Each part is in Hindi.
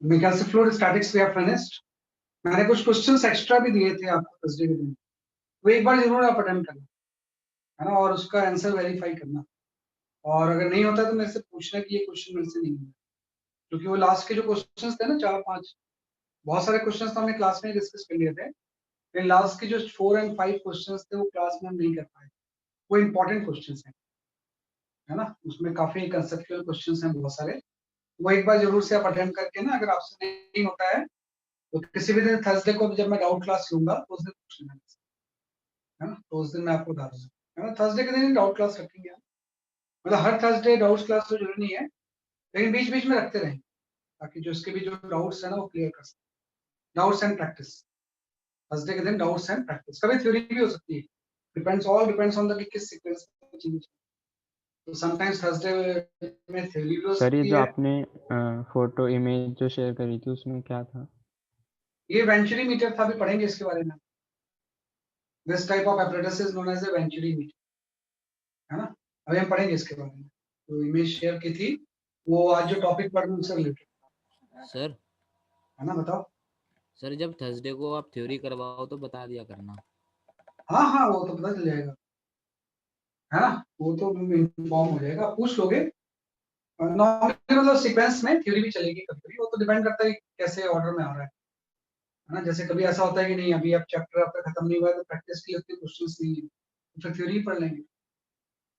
मेरे ख्याल से fluid statics we have finished. मैंने कुछ क्वेश्चंस एक्स्ट्रा भी दिए थे आपको थर्सडे के दिन, वो एक बार जरूर आप अटेम्प्ट करना, है ना, और उसका आंसर वेरीफाई करना। और अगर नहीं होता तो मेरे से पूछना कि ये क्वेश्चन मेरे से नहीं हुआ, क्योंकि वो लास्ट के जो क्वेश्चंस थे ना 4-5, बहुत सारे क्वेश्चंस तो हमने क्लास में डिस्कस कर लिए थे, लेकिन लास्ट के जो 4 और 5 क्वेश्चंस थे वो क्लास में हम नहीं कर पाए। वो इंपॉर्टेंट क्वेश्चंस हैं, है ना, उसमें काफी कंसेप्चुअल क्वेश्चंस हैं बहुत सारे। वो एक बार जरूर से आप अटेम्प्ट करके ना, अगर आपसे नहीं होता है तो किसी भी दिन थर्सडे को जब मैं डाउट क्लास लूंगा तो उस दिन पूछ लेना, है ना, तो उस दिन मैं आपको बता दूंगा, है ना। थर्सडे के दिन डाउट क्लास रखेंगे हम, मतलब हर थर्सडे डाउट क्लास तो जरूरी नहीं है, लेकिन बीच बीच में रखते रहेंगे ताकि जो इसके भी जो डाउट्स है ना वो क्लियर कर सकें। डाउट्स एंड प्रैक्टिस, थर्सडे के दिन डाउट्स एंड प्रैक्टिस, कभी थ्योरी भी हो सकती है, डिपेंड्स ऑन द कि किस सीक्वेंस में चीजें। तो समटाइम्स थर्सडे में थ्योरी भी हो सर, ये सकती जो है। आपने फोटो इमेज जो शेयर करी थी उसमें क्या था? ये वेंचुरी मीटर था, भी पढ़ेंगे इसके बारे में। This type of apparatus is known as a venturi meter, है ना, अभी हम पढ़ेंगे इसके बारे में। तो इमेज शेयर की थी, वो आज जो टॉपिक पढ़ रहे हैं उससे रिलेटेड, सर है ना, बताओ। सर जब थर्सडे को आप थ्योरी करवाओ तो बता दिया करना। हाँ हाँ, वो तो पता चल जाएगा, है ना, वो तो इन्फॉर्म हो जाएगा, पूछ लोगे। नॉर्मली मतलब सीक्वेंस में थ्योरी भी चलेगी कभी कभी, वो तो डिपेंड करता है कि कैसे ऑर्डर में आ रहा है ना। जैसे कभी ऐसा होता है कि नहीं अभी अब चैप्टर आपका खत्म नहीं हुआ है तो प्रैक्टिस के लिए उतने क्वेश्चंस नहीं है, तो फिर थ्योरी पढ़ लेंगे,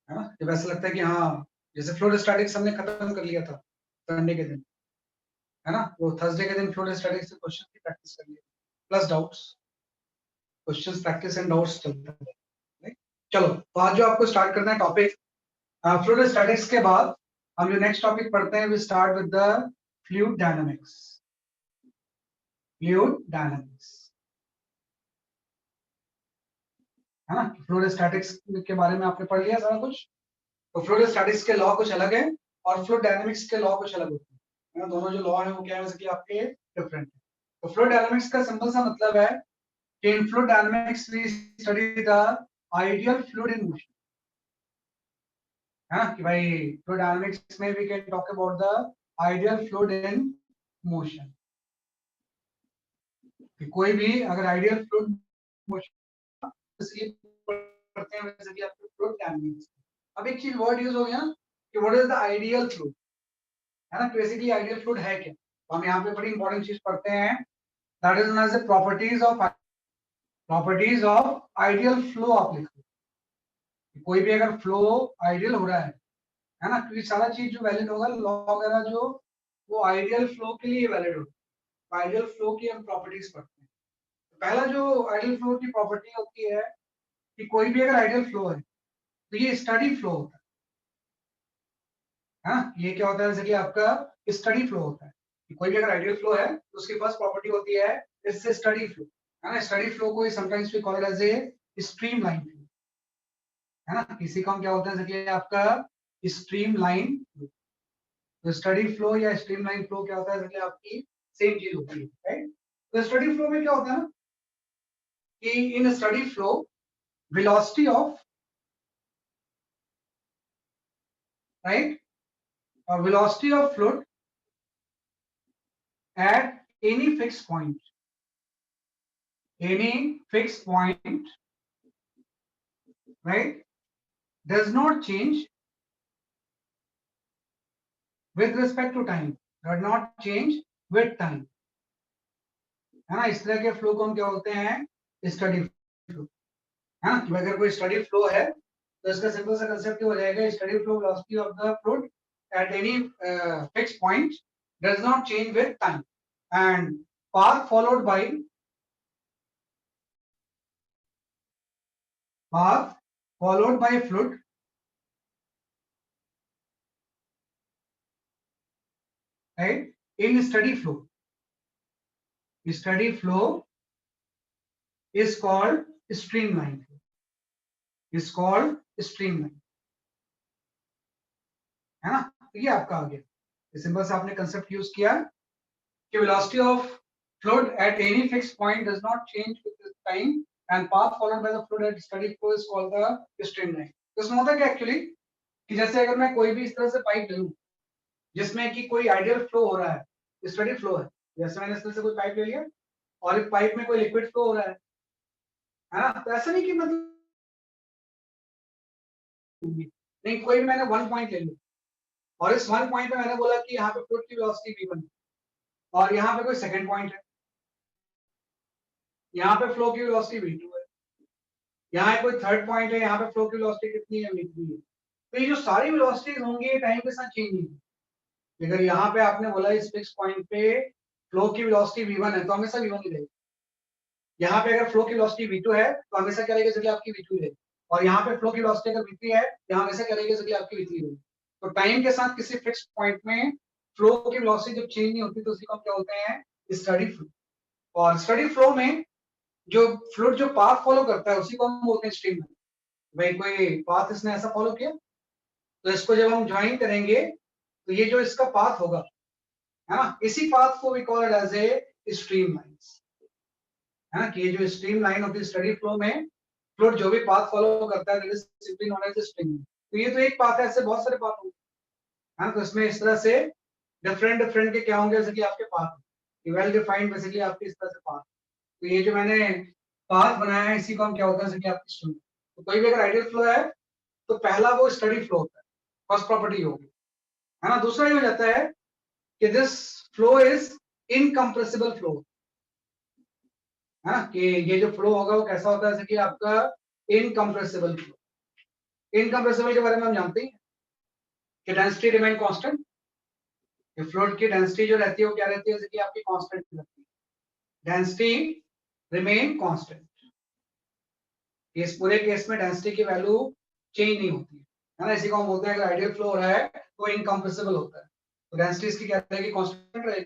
है ना। जब ऐसा लगता है कि हाँ, जैसे फ्लूइड स्टैटिक्स हमने खत्म कर लिया था संडे के दिन, है ना, वो थर्सडे के दिन फ्लूइड स्टैटिक्स के क्वेश्चन की प्रैक्टिस कर लिया, plus doubts, questions practice and doubts चलता है, right? चलो, तो आज जो आपको स्टार्ट करना है टॉपिक फ्लूइड स्टैटिक्स के बाद हम जो नेक्स्ट टॉपिक पढ़ते हैं, we start with the fluid dynamics. Fluid dynamics, है ना। फ्लूइड स्टैटिक्स के बारे में आपने पढ़ लिया सारा कुछ। तो फ्लूइड स्टैटिक्स के लॉ कुछ अलग है और फ्लूइड डायनामिक्स के लॉ कुछ अलग होते हैं, है ना। दोनों जो लॉ है वो क्या है, जैसे कि आपके डिफरेंट है। तो फ्लूइड डायनामिक्स का सिंपल सा मतलब है कि in fluid dynamics we study the ideal fluid in motion, है ना, कि भाई फ्लूइड डायनामिक्स में we can talk about the ideal fluid in motion, कि कोई भी अगर आइडियल फ्लूइड मोशन इसलिए पढ़ते हैं वैसे कि आपको फ्लूइड डायनामिक्स। अब एक चीज वर्ड यूज हो गया कि what is the ideal fluid, है ना, बेसिकली आइडियल फ्लूइड है क्या। तो हम यहाँ पे बड़ी इंपॉर्टेंट चीज पढ़ते हैं, that is known as the properties of ideal flow of liquid. कोई भी अगर फ्लो आइडियल हो रहा है ना, क्योंकि सारा चीज जो वैलिड होगा लॉ वगैरह जो, वो आइडियल फ्लो के लिए वैलिड होगा। आइडियल फ्लो की हम प्रॉपर्टीज पढ़ते हैं। तो पहला जो आइडियल फ्लो की प्रॉपर्टी होती है कि कोई भी अगर आइडियल फ्लो है तो ये स्टडी फ्लो होता है, हाँ, ये क्या होता है, जैसे कि आपका स्टडी फ्लो होता है, कि कोई भी अगर आइडियल फ्लो है तो उसकी फर्स्ट प्रॉपर्टी होती है इससे स्टडी फ्लो, है ना। स्टडी फ्लो को sometimes we call it as a streamline flow, है ना, किसी का क्या होता है, जैसे कि आपका स्ट्रीम लाइन फ्लो। तो स्टडी फ्लो या स्ट्रीम लाइन फ्लो क्या होता है, जैसे कि आपकी सेम चीज होती है, राइट। तो स्टडी फ्लो में क्या होता है ना कि in steady flow velocity of, right, velocity of fluid at any fixed point, right, does not change with respect to time, does not change with time, है ना। इस तरह के फ्लो को हम क्या बोलते हैं, स्टडी फ्लो, है ना। तो अगर कोई स्टडी फ्लो है तो इसका सिंपल सा कंसेप्ट हो जाएगा, study flow velocity of the fluid at any fixed point does not change with time, and path followed by fluid, right, in steady flow is called streamline, है ना। तो ये आपका आ गया, सिंपल से आपने कंसेप्ट यूज किया कि velocity of fluid at any fixed point does not change with time and path followed by the fluid at steady flow is called the streamline. तो इसमें होता है क्या एक्चुअली कि जैसे अगर मैं कोई भी इस तरह से पाइप लूं जिसमें कि कोई आइडियल फ्लो हो रहा है, स्टडी फ्लो है, जैसे मैंने इसमें से कोई पाइप ले लिया और एक पाइप में कोई लिक्विड फ्लो हो रहा है ना, तो ऐसा नहीं कि मतलब नहीं, कोई भी मैंने वन पॉइंट ले लिया और इस वन पॉइंट पे मैंने बोला कि यहाँ पे फ्लूइड की वेलोसिटी v1 और यहाँ पे कोई सेकंड पॉइंट है, यहाँ पे फ्लो की वेलोसिटी v2 है, यहाँ कोई थर्ड पॉइंट है, यहाँ पे फ्लो की वेलोसिटी कितनी है, v3 है। तो ये जो सारी वेलोसिटीज होंगी ये टाइम के साथ चेंज नहीं होगी। अगर यहाँ पे आपने बोला इस फिक्स पॉइंट पे फ्लो की वेलोसिटी v1 है तो हमेशा v1 ही रहेगी। यहाँ पे अगर फ्लो की वेलोसिटी v2 है तो हमेशा क्या रहेगी, इसलिए आपकी v2 रहेगी। और यहाँ पे फ्लो की वेलोसिटी अगर v3 है यहाँ हमेशा क्या रहेगी, इसलिए आपकी v3 रहेगी। तो टाइम के साथ किसी फिक्स पॉइंट में फ्लो की वेलोसिटी जब चेंज नहीं होती तो उसी को हम क्या बोलते हैं, स्टडी फ्लो। और स्टडी फ्लो में जो फ्लूइड जो पाथ फॉलो करता है उसी को हम बोलते हैं स्ट्रीम लाइन। भाई कोई पाथ इसने ऐसा फॉलो किया तो इसको जब हम ज्वाइन करेंगे तो ये जो इसका पाथ होगा है ना, इसी पाथ को we call it as a streamlines, है ना, कि ये जो स्ट्रीम लाइन होती है स्टडी फ्लो में फ्लूइड जो भी पाथ फॉलो करता है that is simply known as stream. तो ये तो एक पाथ है, ऐसे बहुत सारे पाथ होंगे, है ना। तो इसमें इस तरह से डिफरेंट डिफरेंट के क्या होंगे, जैसे कि आपके पाथ वेल डिफाइंड बेसिकली आपके इस तरह से पाथ। तो ये जो मैंने पाथ बनाया है इसी को हम क्या होता है, जैसे कि आपकी स्ट्रीम। तो कोई भी अगर आइडियल फ्लो है तो पहला वो स्टडी फ्लो होता है, फर्स्ट प्रॉपर्टी होगी, है ना। दूसरा ये हो जाता है कि this flow is incompressible flow, है ना, कि ये जो फ्लो होगा वो कैसा होता है, जैसे कि आपका इनकम्प्रेसिबल फ्लो। इनकम्प्रेसिबल के बारे में हम जानते हैं कि डेंसिटी रिमेन कांस्टेंट, फ्लूइड की डेंसिटी जो रहती है वो क्या रहती है, जैसे कि आपकी कांस्टेंट रहती है, डेंसिटी रिमेन कांस्टेंट। इस पूरे केस में डेंसिटी की वैल्यू चेंज नहीं होती है ना। इसी को हम बोलते हैं अगर आइडियल फ्लो हो रहा है तो इनकम्प्रेसिबल होता है, तो डेंसिटी इसकी क्या रहेगी, कांस्टेंट रहेगी।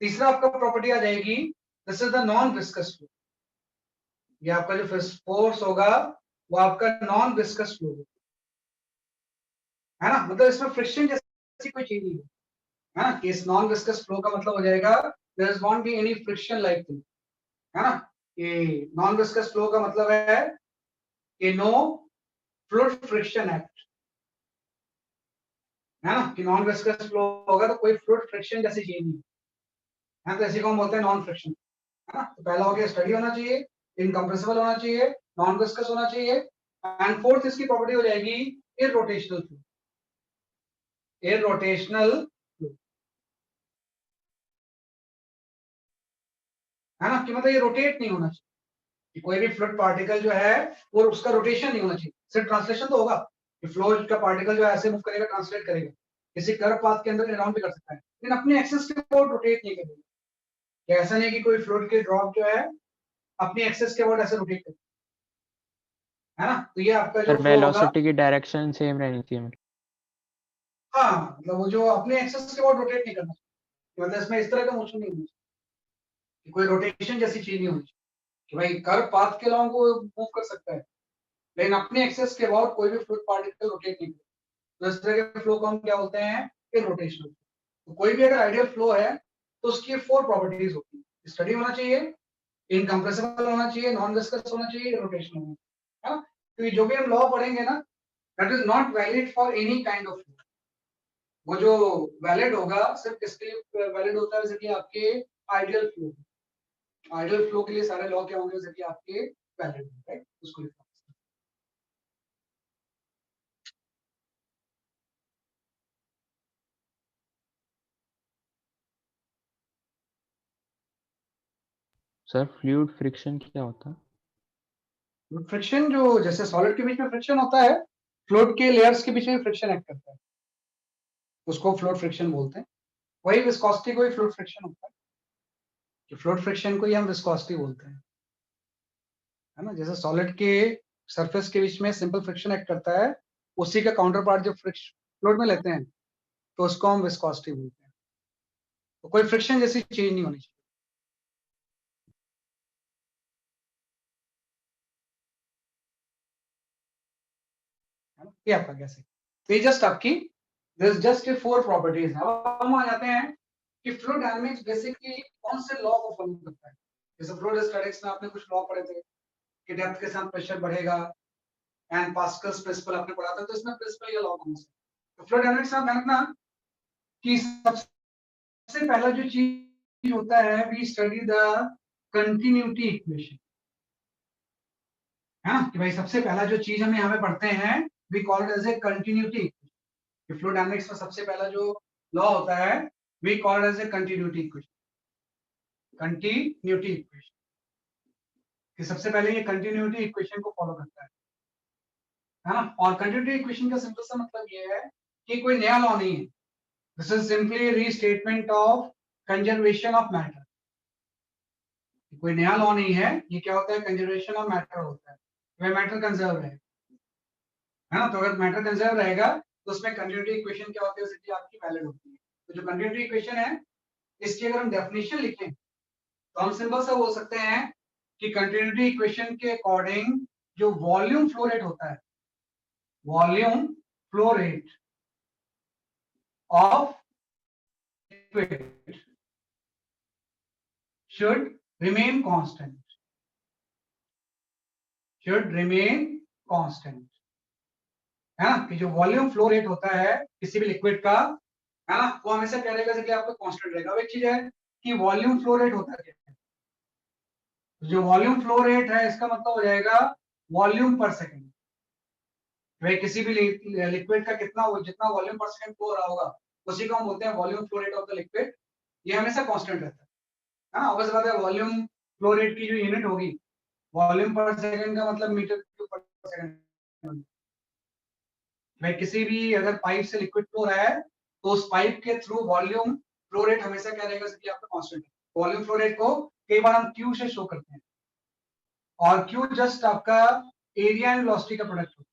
तीसरा आपका प्रॉपर्टी आ जाएगी, this is the non viscous flow. ये आपका जो फोर्स होगा वो आपका नॉन विस्कस फ्लो है ना, मतलब इसमें फ्रिक्शन जैसी कोई चीज नहीं है ना। कि इस नॉन विस्कस फ्लो का मतलब हो जाएगा there is won't be any friction like thing, है ना। कि नॉन विस्कस फ्लो का मतलब है कि नो फ्लूइड फ्रिक्शन एक्ट, है ना, कि नॉन विस्कस फ्लो होगा तो कोई फ्लूइड फ्रिक्शन जैसी चीज नहीं है, तो इसी को हम बोलते हैं नॉन फ्रिक्शन, है ना। तो पहला हो गया स्टडी होना चाहिए, इनकम्प्रेसिबल होना चाहिए, नॉन विस्कस होना चाहिए, एंड फोर्थ इसकी प्रॉपर्टी हो जाएगी इररोटेशनल फ्लो। इररोटेशनल फ्लो, है ना, कि मतलब ये रोटेट नहीं होना चाहिए, कि कोई भी फ्लूइड पार्टिकल जो है वो उसका रोटेशन नहीं होना चाहिए। सिर्फ ट्रांसलेशन तो होगा कि फ्लो का पार्टिकल जो है ऐसे मूव करेगा, ट्रांसलेट करेगा, किसी कर्व पाथ के अंदर अराउंड भी कर सकता है, लेकिन अपने एक्सेस के अबाउट रोटेट नहीं करेगा। ऐसा नहीं कि कोई फ्लूइड के ड्रॉप जो है अपनी एक्सेस के अबाउट ऐसे रोटेट करे, है ना। तो ये आपका जो सर फ्लो होगा, वेलोसिटी की डायरेक्शन सेम रहनी चाहिए मतलब। हाँ, मतलब वो जो अपने एक्सेस के अबाउट रोटेट नहीं करना चाहिए, मतलब इसमें इस तरह का मोशन नहीं होना चाहिए कि कोई रोटेशन जैसी चीज नहीं होनी चाहिए कि भाई कर्व पाथ के अलावा को मूव कर सकता है लेकिन अपने एक्सेस के अबाउट कोई भी फ्लूइड पार्टिकल रोटेट नहीं करे। तो इस तरह के फ्लो को हम क्या बोलते हैं, इररोटेशनल। तो कोई भी अगर आइडियल फ्लो है तो उसकी फोर प्रॉपर्टीज होती है, स्टडी होना चाहिए, इनकम्प्रेसिबल होना चाहिए, नॉन विस्कस होना चाहिए, रोटेशनल होना चाहिए, है ना। तो ये जो भी हम लॉ पढ़ेंगे ना that is not valid for any kind of flow. वो जो वैलिड होगा सिर्फ किसके लिए वैलिड होता है, जैसे कि आपके आइडियल फ्लो। आइडियल फ्लो के लिए सारे लॉ क्या होंगे, जैसे कि आपके वैलिड, राइट, उसको लिखना। सर फ्लूइड फ्रिक्शन क्या होता है? फ्रिक्शन जो जैसे सॉलिड के बीच में फ्रिक्शन होता है, फ्लूइड के लेयर्स के बीच में फ्रिक्शन एक्ट करता है, उसको फ्लूइड फ्रिक्शन बोलते हैं। वही विस्कोसिटी को ही फ्लूइड फ्रिक्शन होता है, कि फ्लूइड फ्रिक्शन को ही हम विस्कोसिटी बोलते हैं, है ना। जैसे सॉलिड के सरफेस के बीच में सिंपल फ्रिक्शन एक्ट करता है, उसी का काउंटर पार्ट जब फ्लूइड में लेते हैं तो उसको हम विस्कोसिटी बोलते हैं। तो कोई फ्रिक्शन जैसी चीज नहीं होनी चाहिए, है ना। ये आपका कैसे, तो ये जस्ट आपकी दिस जस्ट फोर प्रॉपर्टीज है। अब हम आ जाते हैं कि फ्लूइड डायनामिक्स बेसिकली कौन से लॉ को फॉलो करता है। जैसे फ्लूइड स्टैटिक्स में आपने कुछ लॉ पढ़े थे कि डेप्थ के साथ प्रेशर बढ़ेगा, एंड पास्कल्स प्रिंसिपल आपने पढ़ा था, तो इसमें प्रिंसिपल या लॉ कौन सा। तो फ्लूइड डायनामिक्स में आप जानना कि सबसे पहला जो चीज होता है we study the continuity equation, है ना, कि भाई सबसे पहला जो चीज हम यहाँ पे पढ़ते हैं we call it as a continuity equation. Fluid dynamics में सबसे पहला जो लॉ होता है we call it as a continuity equation, continuity equation, कि सबसे पहले ये कंटिन्यूटी इक्वेशन को फॉलो करता है ना। और कंटिन्यूटी इक्वेशन का सिंपल सा मतलब ये है कि कोई नया लॉ नहीं है, this is simply restatement of conservation of matter. कोई नया लॉ नहीं है, ये क्या होता है, कंजर्वेशन ऑफ मैटर होता है, वह मैटर कंजर्व है ना। तो अगर मैटर कंजर्व रहेगा तो उसमें कंटिन्यूटी इक्वेशन क्या होती है, उसकी आपकी वैलिड होती है। तो जो कंटिन्यूटी इक्वेशन है इसकी अगर हम डेफिनेशन लिखें तो हम सिंपल सा बोल सकते हैं कि कंटिन्यूटी इक्वेशन के अकॉर्डिंग जो वॉल्यूम फ्लो रेट होता है, volume flow rate of liquid should remain constant, should remain constant, है ना, कि जो वॉल्यूम फ्लो रेट होता है किसी भी लिक्विड का, है ना, वो हमेशा क्या रहेगा, कि आपका कांस्टेंट रहेगा। अब एक चीज है कि वॉल्यूम फ्लो रेट होता क्या है, जो वॉल्यूम फ्लो रेट है इसका मतलब हो जाएगा वॉल्यूम पर सेकंड। भाई किसी भी लिक्विड का कितना, जितना वॉल्यूम पर सेकंड फ्लो हो रहा होगा उसी को हम बोलते हैं volume flow rate of the liquid. ये हमेशा कांस्टेंट रहता है ना। ऑब्वियस बात है वॉल्यूम फ्लो रेट की जो यूनिट होगी, वॉल्यूम पर सेकंड का मतलब मीटर क्यूब पर सेकंड। भाई किसी भी अगर पाइप से लिक्विड फ्लो रहा है तो उस पाइप के थ्रू वॉल्यूम फ्लो रेट हमेशा क्या रहेगा, कि आपका कांस्टेंट है। वॉल्यूम फ्लो रेट को कई बार हम क्यू से शो करते हैं, और क्यू जस्ट आपका एरिया एंड वेलोसिटी का प्रोडक्ट होता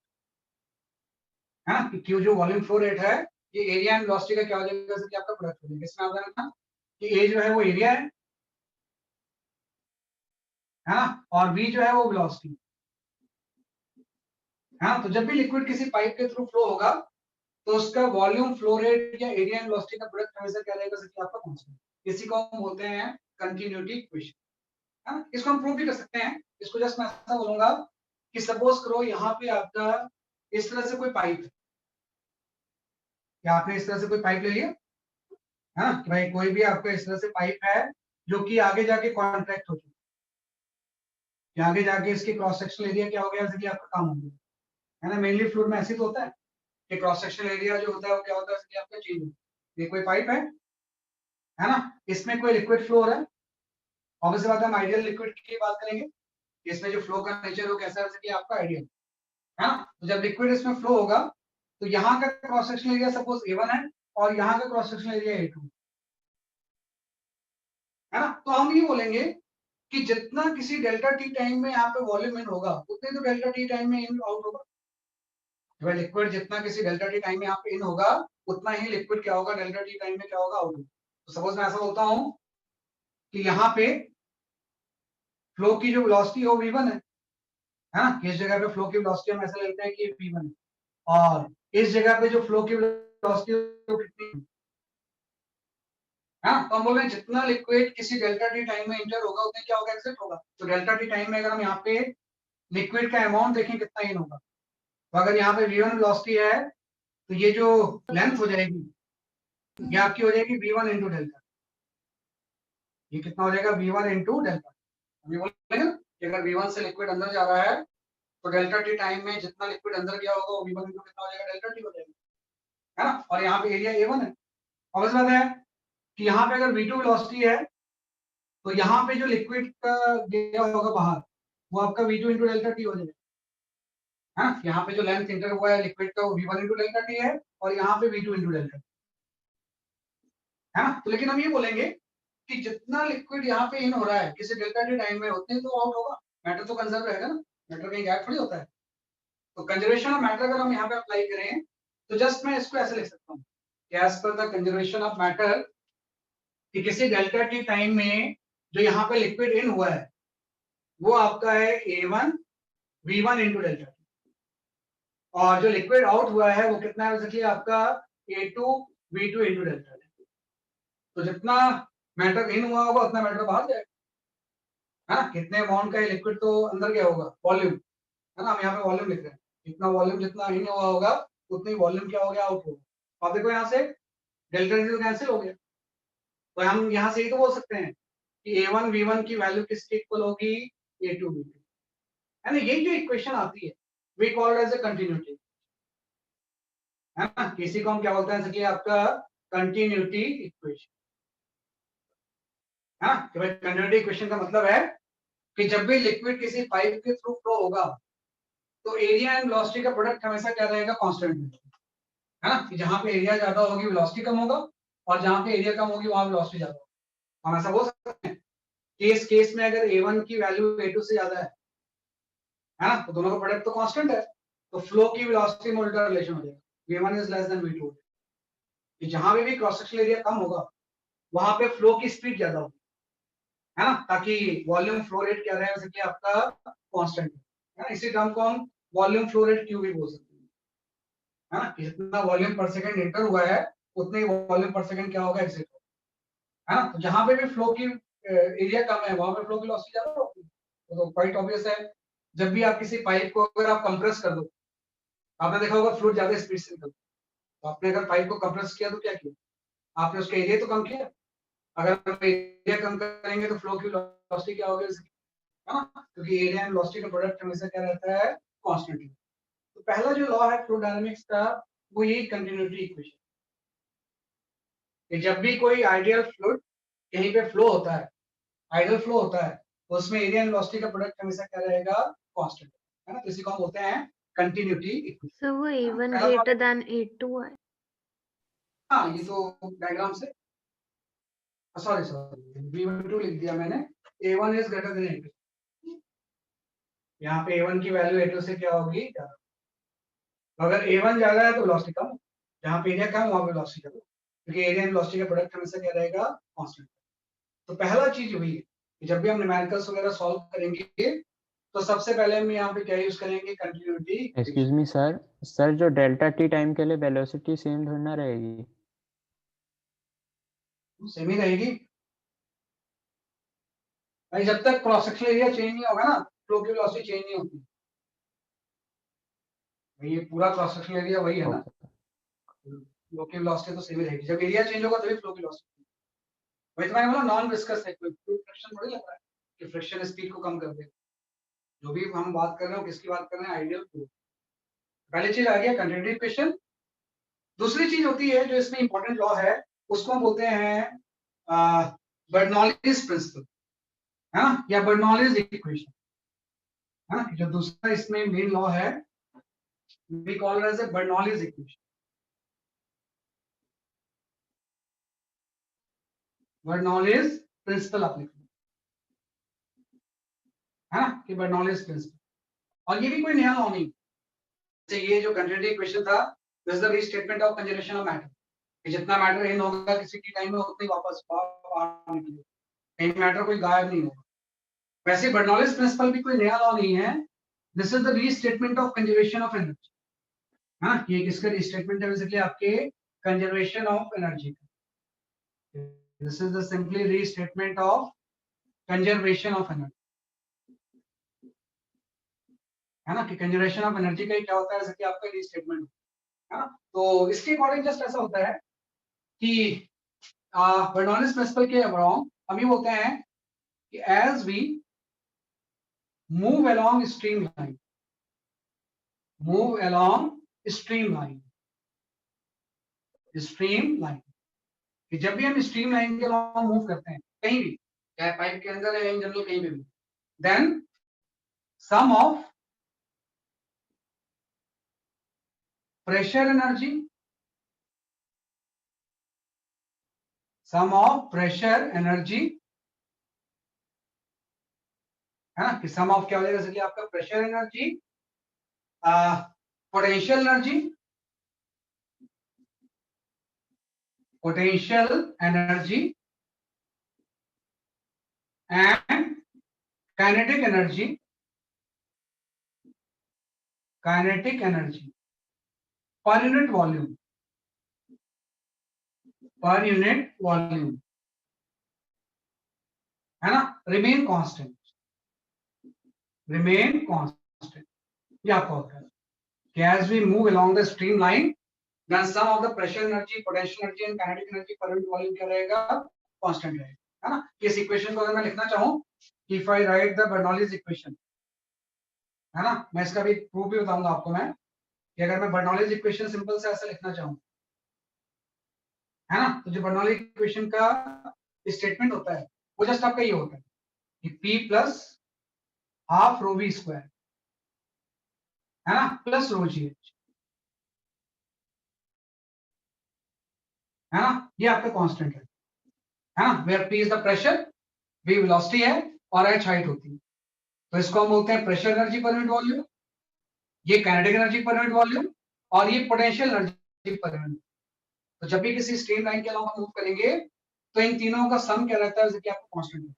है ना, कि क्यू जो वॉल्यूम फ्लो रेट है ये एरिया एंड वेलोसिटी का क्या हो जाएगा, कि आपका प्रोडक्ट हो जाएगा। इसमें आपका ना कि ए जो है वो एरिया है ना, और बी जो है वो वेलोसिटी है ना। तो जब भी लिक्विड किसी पाइप के थ्रू फ्लो होगा तो उसका वॉल्यूम फ्लो रेट या एरिया एंड वेलोसिटी का प्रोडक्ट हमेशा क्या रहेगा, कि आपका कांस्टेंट। इसी को हम बोलते हैं कंटिन्यूटी इक्वेशन, है ना। इसको हम प्रूव भी कर सकते हैं। इसको जस्ट मैं ऐसा बोलूंगा कि सपोज करो यहाँ पे आपका इस तरह से कोई पाइप है, या आपने इस तरह से कोई पाइप ले लिया, है ना, कि भाई कोई भी आपका इस तरह से पाइप है जो कि आगे जाके कॉन्ट्रैक्ट हो चुका है, आगे जाके इसके क्रॉस सेक्शनल एरिया क्या हो गया, जैसे कि आपका काम हो गया, है ना। मेनली फ्लूइड में ऐसे तो होता है कि क्रॉस सेक्शनल एरिया जो होता है वो क्या होता है, जैसे कि आपका चेंज होता है। ये कोई पाइप है ना, इसमें कोई लिक्विड फ्लो हो रहा है। ऑब्वियस बात है हम आइडियल लिक्विड की बात करेंगे, इसमें जो फ्लो का नेचर वो कैसा है, जैसे कि आपका आइडियल, है ना। तो जब लिक्विड इसमें फ्लो होगा तो यहाँ का cross sectional area suppose A1 है और यहाँ का क्रॉस सेक्शनल एरिया A2, है ना। तो हम ये बोलेंगे कि जितना किसी डेल्टा टी टाइम में यहाँ पे वॉल्यूम इन होगा उतने तो डेल्टा टी टाइम में इन आउट होगा। जब लिक्विड जितना किसी डेल्टा टी टाइम में यहाँ पे इन होगा उतना ही लिक्विड क्या होगा, डेल्टा टी टाइम में क्या होगा, आउट होगा। तो सपोज मैं ऐसा बोलता हूँ कि यहाँ पे फ्लो की जो वेलोसिटी है वो v1 है ना। इस जगह पे फ्लो की वेलोसिटी हम ऐसे लेते हैं कि v1 है, और इस जगह पे जो फ्लो की वेलोसिटी वो कितनी है, हाँ। तो हम बोल रहे हैं जितना लिक्विड किसी डेल्टा टी टाइम में इंटर होगा उतने क्या होगा, एक्सेप्ट होगा। तो डेल्टा टी टाइम में अगर हम यहाँ पे लिक्विड का अमाउंट देखें कितना इन होगा, तो अगर यहाँ पे v1 वेलोसिटी है तो ये जो लेंथ हो जाएगी ये आपकी हो जाएगी v1 इंटू डेल्टा। ये कितना हो जाएगा, v1 इंटू डेल्टा। हम ये बोलेंगे ना कि अगर v1 से लिक्विड अंदर जा रहा है तो डेल्टा टी टाइम में जितना लिक्विड अंदर गया होगा वो v1 इंटू कितना हो जाएगा, डेल्टा टी हो जाएगा, है ना। और यहाँ पे एरिया A1 है। और इस बात है कि यहाँ पे अगर v2 वेलोसिटी है तो यहाँ पे जो लिक्विड का गया होगा बाहर वो आपका v2 इंटू डेल्टा टी हो जाएगा, हाँ। यहाँ पे जो लेंथ इंटर हुआ है लिक्विड का वो v1 इंटू डेल्टा टी है और यहाँ पे v2 इंटू डेल्टा, है ना। तो लेकिन हम ये बोलेंगे कि जितना लिक्विड यहाँ पे इन हो रहा है किसी डेल्टा टी टाइम में उतने तो आउट होगा। मैटर तो कंजर्व रहेगा ना, मैटर कहीं गैप थोड़ी होता है। तो कंजर्वेशन ऑफ मैटर अगर हम यहाँ पे अप्लाई करें तो जस्ट मैं इसको ऐसे लिख सकता हूँ कि as per the conservation of matter, कि किसी डेल्टा टी टाइम में जो यहाँ पे लिक्विड इन हुआ है वो आपका है A1 v1 into delta T, और जो लिक्विड आउट हुआ है वो कितना है, जैसे आपका A2 v2 into delta T. तो जितना मैटर इन हुआ होगा उतना मैटर बाहर जाएगा, है ना। कितने अमाउंट का लिक्विड तो अंदर गया होगा, वॉल्यूम, है ना। हम यहाँ पे वॉल्यूम लिख रहे हैं, जितना वॉल्यूम जितना इन हुआ होगा उतनी वॉल्यूम क्या हो गया, आउट होगा। आप देखो यहाँ से डेल्टा टी तो कैंसिल हो गया, तो हम यहाँ से ये तो बोल सकते हैं कि A1 V1 की वैल्यू किसके इक्वल होगी, A2 V2, है ना। ये जो इक्वेशन आती है we called as a continuity, है ना। किसी को हम क्या बोलते हैं, जैसे कि आपका कंटिन्यूटी इक्वेशन, है ना। कि भाई कंटिन्यूटी इक्वेशन का मतलब है कि जब भी लिक्विड किसी पाइप के थ्रू फ्लो होगा तो एरिया एंड वेलोसिटी का प्रोडक्ट हमेशा क्या रहेगा, कांस्टेंट, है ना। कि जहां पे एरिया ज्यादा होगी वेलोसिटी कम होगा, और जहां पे एरिया कम होगी वहां वेलोसिटी ज्यादा होगी। हम ऐसा बोल सकते हैं कि इस केस में अगर A1 की वैल्यू A2 से ज्यादा है ना, तो दोनों का प्रोडक्ट तो कांस्टेंट है, तो फ्लो की वेलोसिटी में उल्टा रिलेशन हो जाएगा, V1 is less than V2। कि जहां पे भी क्रॉस सेक्शनल एरिया कम होगा वहां पे फ्लो की स्पीड ज्यादा होगी, है ना, ताकि वॉल्यूम फ्लो रेट क्या रहे, जैसे कि आपका कांस्टेंट है ना। इसी टर्म को हम वॉल्यूम फ्लो रेट क्यू भी बोल सकते हैं, है ना। जितना वॉल्यूम पर सेकंड एंटर हुआ है उतने ही वॉल्यूम पर सेकंड क्या होगा, एग्जिट होगा, है ना। तो जहां पे भी फ्लो की एरिया कम है वहां पे फ्लो की वेलोसिटी ज्यादा होगी। तो क्वाइट ऑब्वियस है, जब भी आप किसी पाइप को अगर आप कंप्रेस कर दो, आपने देखा होगा फ्लूइड ज्यादा स्पीड से निकलता है। तो आपने अगर पाइप को कंप्रेस किया तो क्या किया, आपने उसका एरिया तो कम किया। अगर आप एरिया कम करेंगे तो फ्लो की वेलोसिटी क्या होगी, है ना, क्योंकि एरिया एंड वेलोसिटी का प्रोडक्ट हमेशा क्या रहता है, कांस्टेंट। तो पहला जो लॉ है फ्लूइड डायनामिक्स का वो यही कंटिन्यूटी इक्वेशन, कि जब भी कोई आइडियल फ्लूइड कहीं पे फ्लो होता है, आइडियल फ्लो होता है, तो उसमें एरिया एंड वेलोसिटी का प्रोडक्ट हमेशा क्या रहेगा, कांस्टेंट, है ना। तो इसी को हम बोलते हैं कंटिन्यूटी इक्वेशन। सो वो A1 पहला ग्रेटर तो देन A2 है। हाँ, ये तो डायग्राम से, सॉरी V2 लिख दिया मैंने, A1 is greater than A2। यहाँ पे A1 की वैल्यू A2 से क्या होगी, ज्यादा। अगर A1 ज्यादा है तो वेलोसिटी कम, जहाँ पे एरिया कम वहाँ पे वेलोसिटी ज्यादा, क्योंकि एरिया एंड वेलोसिटी का प्रोडक्ट हमेशा क्या रहेगा, कांस्टेंट। तो पहला चीज वही है कि जब भी हम न्यूमेरिकल्स वगैरह सॉल्व करेंगे तो सबसे पहले हम यहाँ पे क्या यूज करेंगे, कंटिन्यूटी एक्सक्यूज इक्वेशन। मी सर, सर जो डेल्टा टी टाइम के लिए वेलोसिटी सेम थोड़ी ना रहेगी। सेम ही रहेगी भाई, जब तक क्रॉस सेक्शनल एरिया चेंज नहीं होगा ना, फ्लो की वेलोसिटी चेंज नहीं होती भाई। ये पूरा क्रॉस सेक्शनल एरिया वही है ना, ओके। फ्लो की वेलोसिटी तो सेम ही रहेगी। जब एरिया चेंज होगा तभी फ्लो की वेलोसिटी। वही तो मैंने बोला नॉन विस्कस है, कोई फ्रिक्शन थोड़ी लग रहा है कि फ्रिक्शन स्पीड को कम कर दे। जो भी हम बात कर रहे हो, किसकी बात कर रहे हैं, आइडियल फ्लो। पहली चीज आ गया कंटिन्यूटी इक्वेशन। दूसरी चीज होती है जो इसमें इंपॉर्टेंट लॉ है, उसको हम बोलते हैं बर्नौलीज प्रिंसिपल, है ना, या बर्नौलीज इक्वेशन, है ना। जो दूसरा इसमें मेन लॉ है we call as a Bernoulli's equation. Bernoulli's principle आप लिख लो, है ना, कि बर्नौलीज प्रिंसिपल। और ये भी कोई नया लॉ नहीं, जैसे ये जो कंटिन्यूटी इक्वेशन था, this is the restatement of conservation of matter, कि जितना मैटर इन होगा किसी की टाइम में उतनी वापस बाहर निकलेगा, कहीं मैटर कोई गायब नहीं होगा। वैसे बर्नौलीज प्रिंसिपल भी कोई नया लॉ नहीं है, this is the restatement of conservation of energy, हाँ, ये किसका रीस्टेटमेंट है, बेसिकली आपके conservation of energy. This is the simply restatement of conservation of energy, है ना, कि कंजर्वेशन ऑफ एनर्जी का क्या होता है, जैसे कि आपका रीस्टेटमेंट, है ना। तो इसके अकॉर्डिंग जस्ट ऐसा होता है कि बर्नौलीज प्रिंसिपल के अराउंड हम ये बोलते हैं कि as we move along streamline, move along streamline, streamline, कि जब भी हम स्ट्रीमलाइन के अलोंग मूव करते हैं कहीं भी, चाहे पाइप के अंदर या इन जनरल कहीं पे भी, then sum of pressure energy, sum of pressure energy, है ना, कि सम ऑफ क्या हो जाएगा, जैसे कि आपका pressure energy, potential energy, potential energy and kinetic energy, kinetic energy per unit volume, per unit volume, है ना, remain constant, remain constant। ये आपका होता है कि as we move along the streamline then some of the pressure energy, potential energy and kinetic energy per unit volume क्या रहेगा, कांस्टेंट रहेगा, है ना। इस इक्वेशन को अगर मैं लिखना चाहूँ कि if I right the Bernoulli's equation, है ना, मैं इसका भी प्रूफ भी बताऊंगा आपको मैं कि अगर मैं बर्नौलीज इक्वेशन सिंपल से ऐसे लिखना चाहूँ, है ना, तो जो बर्नौली इक्वेशन का स्टेटमेंट होता है वो जस्ट आपका ये होता है कि P plus half rho we square, है ना, प्लस रो जी एच, है ना, ये आपका कांस्टेंट है ना, where P is the pressure, V velocity है और H हाइट होती है, तो इसको हम बोलते हैं pressure energy per unit volume, ये kinetic energy per unit volume और ये पोटेंशियल एनर्जी पर यूनिट। तो जब भी किसी स्ट्रीम लाइन के अलावा मूव करेंगे तो इन तीनों का सम क्या रहता है, जैसे कि आपको कांस्टेंट है।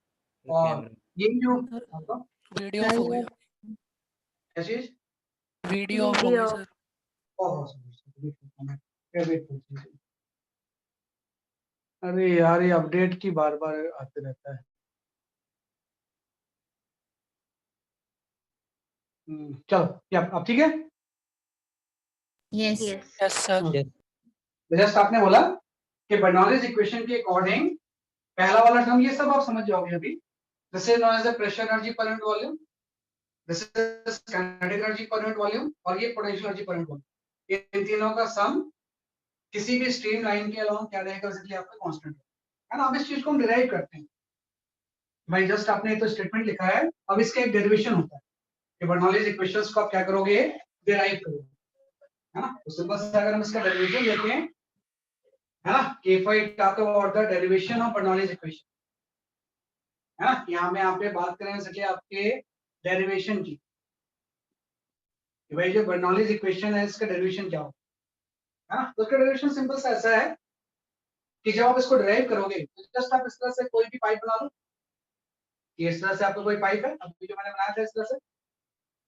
और ये जो आपका वीडियो ऑफ हो गई आपकी। क्या चीज, वीडियो ऑफ हो गई सर। अरे यार ये अपडेट की बार बार आते रहता है। चलो क्या अब ठीक है। Yes yes sir. जस्ट आपने बोला कि बर्नौलीज इक्वेशन के अकॉर्डिंग पहला वाला टर्म ये सब आप समझ जाओगे अभी, this is known as the pressure energy per unit volume, this is kinetic energy per unit volume और ये potential energy per unit volume. इन तीनों का सम किसी भी स्ट्रीम लाइन के अलावा क्या रहेगा, बेसिकली आपका कांस्टेंट है ना। अब इस चीज को हम डिराइव करते हैं भाई, जस्ट आपने तो स्टेटमेंट लिखा है, अब इसका एक डेरिवेशन होता है कि बर्नौलीज इक्वेशंस को आप क्या करोगे, डिराइव करोगे, है ना। तो सिंपल से अगर हम इसका डेरिवेशन लेते हैं, है ना, कि if I talk about the derivation of Bernoulli's equation, है ना, यहाँ में आप बात करें सके आपके डेरिवेशन की, कि भाई जो बर्नौलीज इक्वेशन है इसका डेरिवेशन क्या हो, है ना। तो उसका डेरिवेशन सिंपल सा ऐसा है कि जब आप इसको डिराइव करोगे तो जस्ट आप इस तरह से कोई भी पाइप बना लो, कि इस तरह से आपको कोई पाइप है, अभी जो मैंने बनाया था इस तरह से,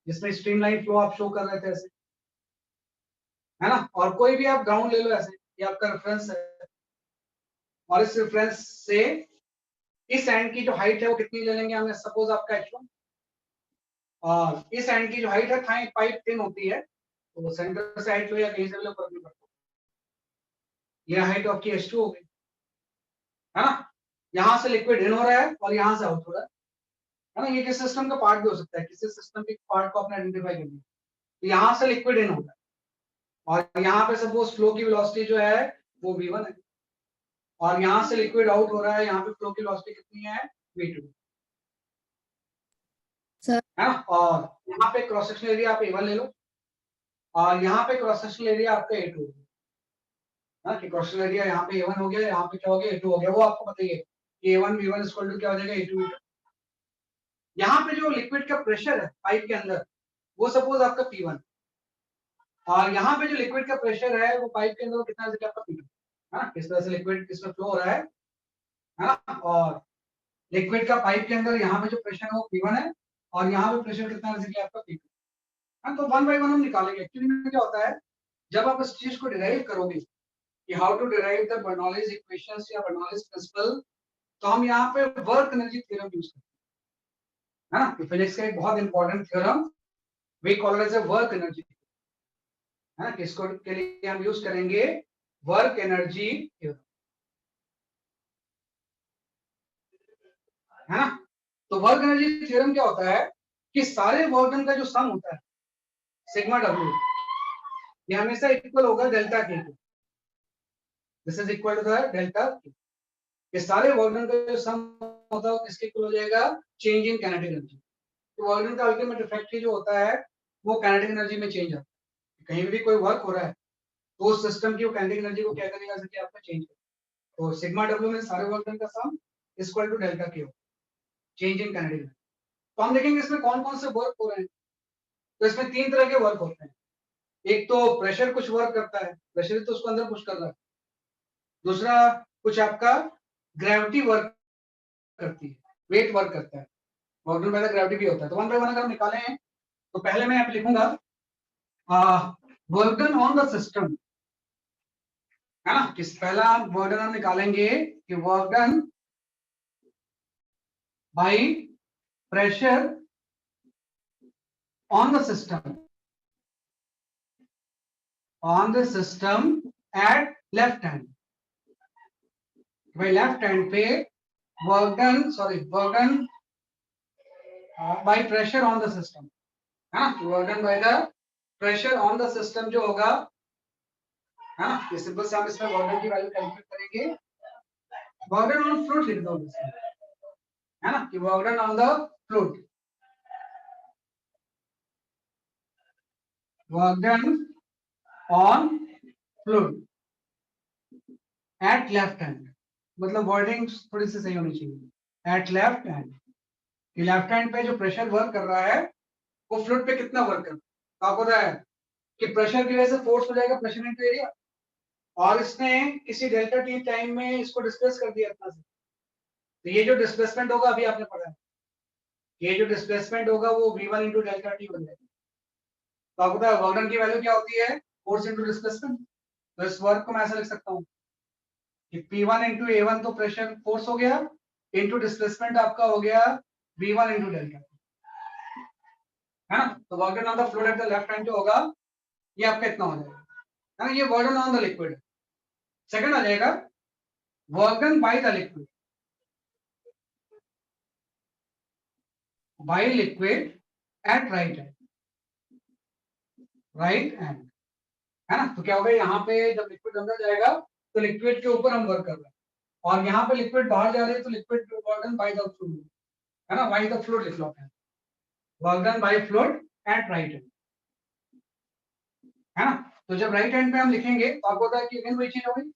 जिसमें स्ट्रीमलाइन फ्लो आप शो कर रहे थे ऐसे, है ना, और कोई भी आप ग्राउंड ले लो ऐसे, ये आपका रेफरेंस है, और इस रेफरेंस से इस एंड की जो हाइट है वो कितनी ले लेंगे हमें, सपोज आपका H1, और इस एंड की जो हाइट है, पाइप थिन होती है तो वो सेंटर से हाइट लो या कहीं से लो फर्क नहीं पड़ता, ये हाइट आपकी H2 हो गई, है ना। यहाँ से लिक्विड इन हो रहा है और यहाँ से आउट हो रहा है ना। ये किस सिस्टम का पार्ट भी हो सकता है, किसी सिस्टम के पार्ट को आपने आइडेंटिफाई कर लिया, तो यहाँ से लिक्विड इन हो रहा है और यहाँ पे सपोज फ्लो की वेलोसिटी जो है वो v1 है, और यहाँ से लिक्विड आउट हो रहा है, यहाँ पे फ्लो की वेलोसिटी कितनी है, v2, सर। है ना। और यहाँ पे क्रॉस सेक्शनल एरिया आप A1 ले लो और यहाँ पे क्रॉस सेक्शनल एरिया आपका A2 हो गया, कि क्रॉस सेक्शनल एरिया यहाँ पे A1 हो गया, यहाँ पे क्या हो गया, A2 हो गया, वो आपको बताइए कि A1 V1 इक्वल टू क्या हो जाएगा, A2 V2। यहाँ पे जो लिक्विड का प्रेशर है पाइप के अंदर वो सपोज आपका P1, और यहाँ पे जो लिक्विड का प्रेशर है वो पाइप के अंदर कितना है, आपका P2, है ना। किस तरह से लिक्विड इसमें फ्लो हो रहा है ना, और लिक्विड का पाइप के अंदर यहाँ पे जो प्रेशर है वो P1 है और यहाँ पे प्रेशर कितना है, आपका P2, है। तो वन बाय वन हम निकालेंगे। एक्चुअली में क्या होता है, जब आप इस चीज को डिराइव करोगे कि how to derive the Bernoulli's equations या बर्नौलीज प्रिंसिपल, तो हम यहाँ पे वर्क एनर्जी थ्योरम यूज करते हैं, है ना। फिजिक्स का एक बहुत important theorem, we call it as work energy, है ना। किसको के लिए हम यूज करेंगे, वर्क एनर्जी थ्योरम, है ना। तो वर्क एनर्जी थ्योरम क्या होता है कि सारे वर्क डन का जो सम होता है सिग्मा डब्ल्यू, ये हमेशा इक्वल होगा डेल्टा के को, this is equal to the delta K. ये सारे वर्क डन का जो सम होता है वो किसके इक्वल हो जाएगा, चेंज इन काइनेटिक एनर्जी। तो वर्क डन का अल्टीमेट इफेक्ट जो होता है वो काइनेटिक एनर्जी में चेंज आता है। कहीं भी कोई वर्क हो रहा है तो उस सिस्टम की वो काइनेटिक एनर्जी को क्या करेगा, कि आपका चेंज करेगा। तो सिग्मा डब्ल्यू में सारे वर्क डन का सम इक्वल टू डेल्टा के, चेंज इन काइनेटिक एनर्जी। तो हम देखेंगे इसमें कौन कौन से वर्क हो रहे हैं। तो इसमें तीन तरह के वर्क होते हैं, एक तो प्रेशर कुछ वर्क करता है, प्रेशर तो उसको अंदर पुश कर रहा है। दूसरा कुछ आपका ग्रेविटी वर्क करती है, वेट वर्क करता है, मॉडल में ग्रेविटी भी होता है। तो वन बाय वन अगर हम निकाले हैं तो पहले मैं यहाँ पे लिखूंगा work done on the system, है ना। किस पहला वर्क डन हम निकालेंगे कि work done by pressure on the system, on the system at left hand, भाई लेफ्ट हैंड पे work done by pressure on the system, है ना, work done by the pressure on the system जो होगा, है ना, ये सिंपल से हम इसमें वर्क डन की वैल्यू कैलकुलेट करेंगे, वर्क डन ऑन फ्लूइड लिख दो इसमें, है ना, कि work done on the fluid, work done on fluid at left hand, मतलब वर्डिंग थोड़ी सी सही होनी चाहिए, एट लेफ्ट हैंड, कि लेफ्ट हैंड पे जो प्रेशर वर्क कर रहा है वो फ्लूइड पे कितना वर्क कर रहा है, तो आपको पता है कि प्रेशर की वजह से फोर्स हो जाएगा प्रेशर इनटू एरिया, और इसने किसी डेल्टा टी टाइम में इसको डिस्प्लेस कर दिया इतना से, तो ये जो डिस्प्लेसमेंट होगा अभी आपने पढ़ा है, ये जो डिस्प्लेसमेंट होगा वो v1 इंटू डेल्टा टी बन जाएगा, तो आपको पता है वर्क डन की वैल्यू क्या होती है, फोर्स इंटू डिस्प्लेसमेंट, तो इस वर्क को मैं ऐसा लिख सकता हूँ कि P1 इंटू A1 तो प्रेशर फोर्स हो गया, इंटू डिस्प्लेसमेंट आपका हो गया V1 इंटू डेल्टा, है ना, तो work done on the fluid at the left hand जो होगा ये आपका इतना हो जाएगा, है ना, ये work done on the liquid. Second आ जाएगा work done by the liquid, by liquid at right hand, right hand, है ना, तो क्या होगा यहाँ पे जब लिक्विड अंदर जाएगा तो लिक्विड के ऊपर हम वर्क कर रहे हैं, और यहाँ पे लिक्विड बाहर जा रही है तो liquid work done by the fluid, है ना, बाय द फ्लूइड लिख लो आप, work done by fluid at right hand, है ना, तो जब राइट हैंड पे हम लिखेंगे तो आपको पता है कि अगेन वही चीज हो गई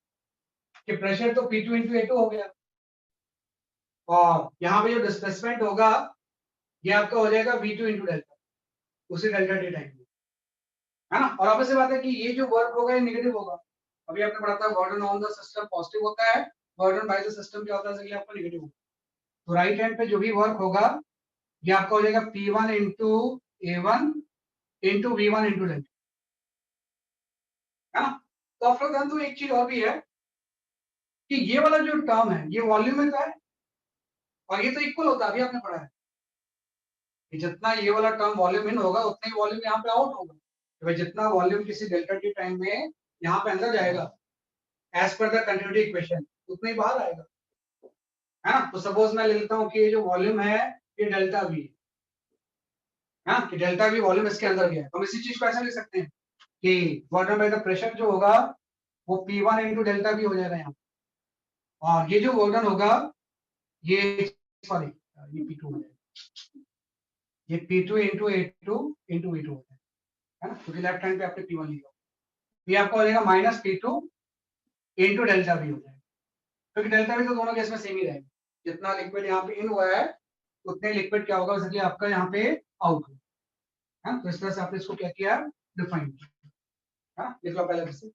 कि प्रेशर तो P2 इंटू A2 हो गया, और यहाँ पे जो डिस्प्लेसमेंट होगा ये आपका हो जाएगा V2 इंटू डेल्टा, उसी डेल्टा टी टाइम में, है ना, और ऑब्वियस बात है कि ये जो वर्क होगा ये नेगेटिव होगा, अभी आपने पढ़ा था work done on the system positive होता है, work done by the system क्या होता है, इसलिए आपको नेगेटिव होगा, तो राइट हैंड पे जो भी वर्क होगा ये आपका हो जाएगा P1 into A1 into V1 into delta, है ना, तो आफ्टर तो एक चीज और भी है कि ये वाला जो टर्म है ये वॉल्यूम में का है, और ये तो इक्वल होता है, अभी आपने पढ़ा है कि जितना ये वाला टर्म वॉल्यूम इन होगा उतना ही वॉल्यूम यहाँ पे आउट होगा, तो भाई जितना वॉल्यूम किसी डेल्टा टी टाइम में यहाँ पे अंदर जाएगा as per the continuity equation उतना ही बाहर आएगा, है ना, तो सपोज मैं ले लेता हूँ कि ये जो वॉल्यूम है ये डेल्टा वी है, कि डेल्टा वी वॉल्यूम इसके अंदर गया है, तो हम इसी चीज को ऐसा लिख सकते हैं कि work done by the pressure जो होगा वो P1 इंटू डेल्टा वी हो जाएगा यहाँ, और ये जो वर्क डन होगा ये सॉरी ये P2 हो जाएगा, ये P2 into A2 into V2 हो जाएगा, है ना, क्योंकि लेफ्ट हैंड पे आपने P1 लिखा, ये आपका हो जाएगा minus P2 into delta we हो जाएगा, क्योंकि डेल्टा वी तो दोनों केस में सेम ही रहेगा, जितना लिक्विड यहाँ पे इन हुआ है उतने लिक्विड क्या होगा इसलिए आपका यहाँ पे आउट होगा, है, तो इस तरह से आपने इसको क्या किया डिफाइन किया, है, लिख लो पहले से,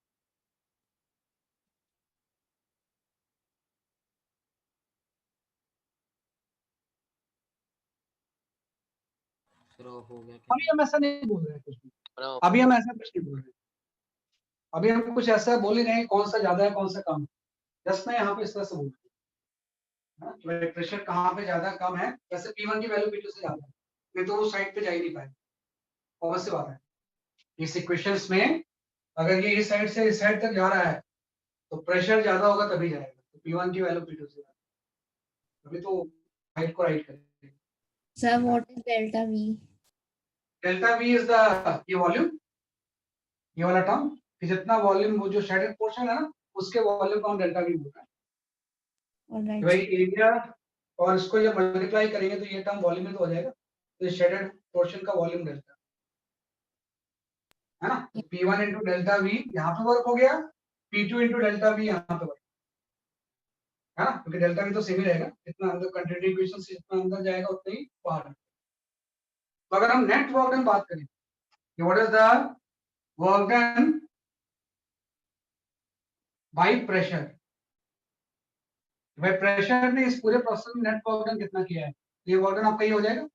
हो गया अभी हम ऐसा नहीं बोल रहे हैं कुछ भी, अभी हम ऐसा कुछ नहीं बोल रहे, अभी हम कुछ ऐसा बोल ही नहीं कौन सा ज्यादा है कौन सा कम है, जस्ट मैं यहाँ पे इस तरह से बोल रहा हूँ, प्रेशर कहाँ पे ज्यादा कम है, वैसे P1 की वैल्यू P2 से ज्यादा है, नहीं तो वो साइड पे जा ही नहीं पाए, ऑब्वियस सी बात है, इस इक्वेशंस में अगर ये इस साइड से इस साइड तक जा रहा है तो प्रेशर ज्यादा होगा तभी जाएगा, तो P1 की वैल्यू P2 से ज्यादा, अभी तो हाइट को राइट करेंगे, Sir, what is delta V? Delta we is the ये वॉल्यूम, ये वाला टर्म, कि जितना वॉल्यूम वो जो शेडेड पोर्शन है ना उसके वॉल्यूम को हम डेल्टा वी बोलते हैं, All right. भाई एरिया और इसको जब मल्टीप्लाई करेंगे तो ये टर्म वॉल्यूम में तो हो जाएगा, तो ये शेडेड पोर्शन का वॉल्यूम डेल्टा, है ना, P1 इंटू डेल्टा वी यहाँ पे वर्क हो गया, P2 इंटू डेल्टा वी यहाँ पे वर्क, है ना, क्योंकि डेल्टा वी तो सेम ही रहेगा, जितना अंदर कंटिन्यूटी इक्वेशन से जितना अंदर जाएगा उतना ही बाहर, तो अगर हम नेट वर्क डन बात करें कि what is the work done by pressure, भाई प्रेशर ने इस पूरे प्रोसेस में नेट वर्क डन कितना किया है, ये वर्क डन आपका ये हो जाएगा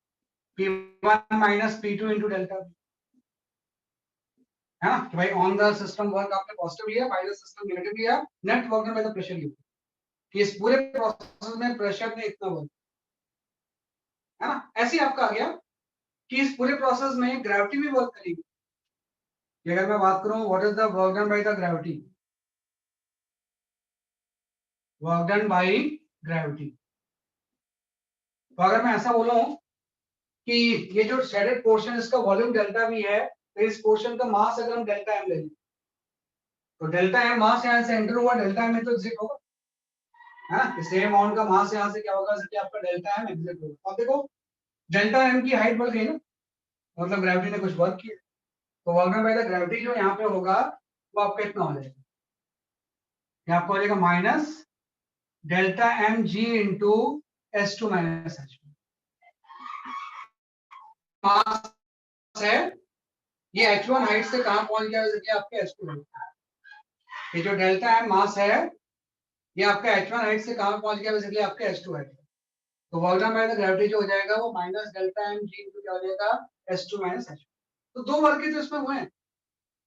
P1 minus P2 into delta, है ना, कि भाई ऑन द सिस्टम वर्क आपने पॉजिटिव लिया, बाय द सिस्टम नेगेटिव लिया, net work done by the pressure लिया, कि इस पूरे प्रोसेस में प्रेशर ने इतना वर्क, है ना, ऐसे ही आपका आ गया कि इस पूरे प्रोसेस में ग्रेविटी भी वर्क करेगी, अगर मैं बात करूं what is the work done by the gravity, work done by gravity. तो अगर मैं ऐसा बोलूं कि ये जो शेडेड पोर्शन इसका वॉल्यूम डेल्टा वी है, तो इस पोर्शन का मास अगर हम डेल्टा एम ले लें तो डेल्टा एम मास यहाँ से एंटर हुआ, डेल्टा एम में तो एग्जिट होगा, हाँ, सेम अमाउंट का मास यहाँ से क्या होगा, जैसे कि आपका डेल्टा एम एग्जिट होगा। अब देखो डेल्टा एम की हाइट बढ़ गई ना, मतलब ग्रेविटी ने कुछ वर्क किया, तो work done by the gravity जो यहाँ पे होगा वो आपका इतना हो जाएगा, ये आपका हो जाएगा minus delta M G into S two minus H mass है, ये H1 हाइट से कहां पहुंच गया, जैसे कि आपके H2 हाइट, ये जो डेल्टा एम मास है ये आपका H1 हाइट से कहां पहुंच गया, बेसिकली आपके H2 हाइट। तो work done by the gravity जो हो जाएगा वो minus delta M G into क्या हो जाएगा, S2 माइनस H। तो दो वर्क तो इसमें हुए हैं,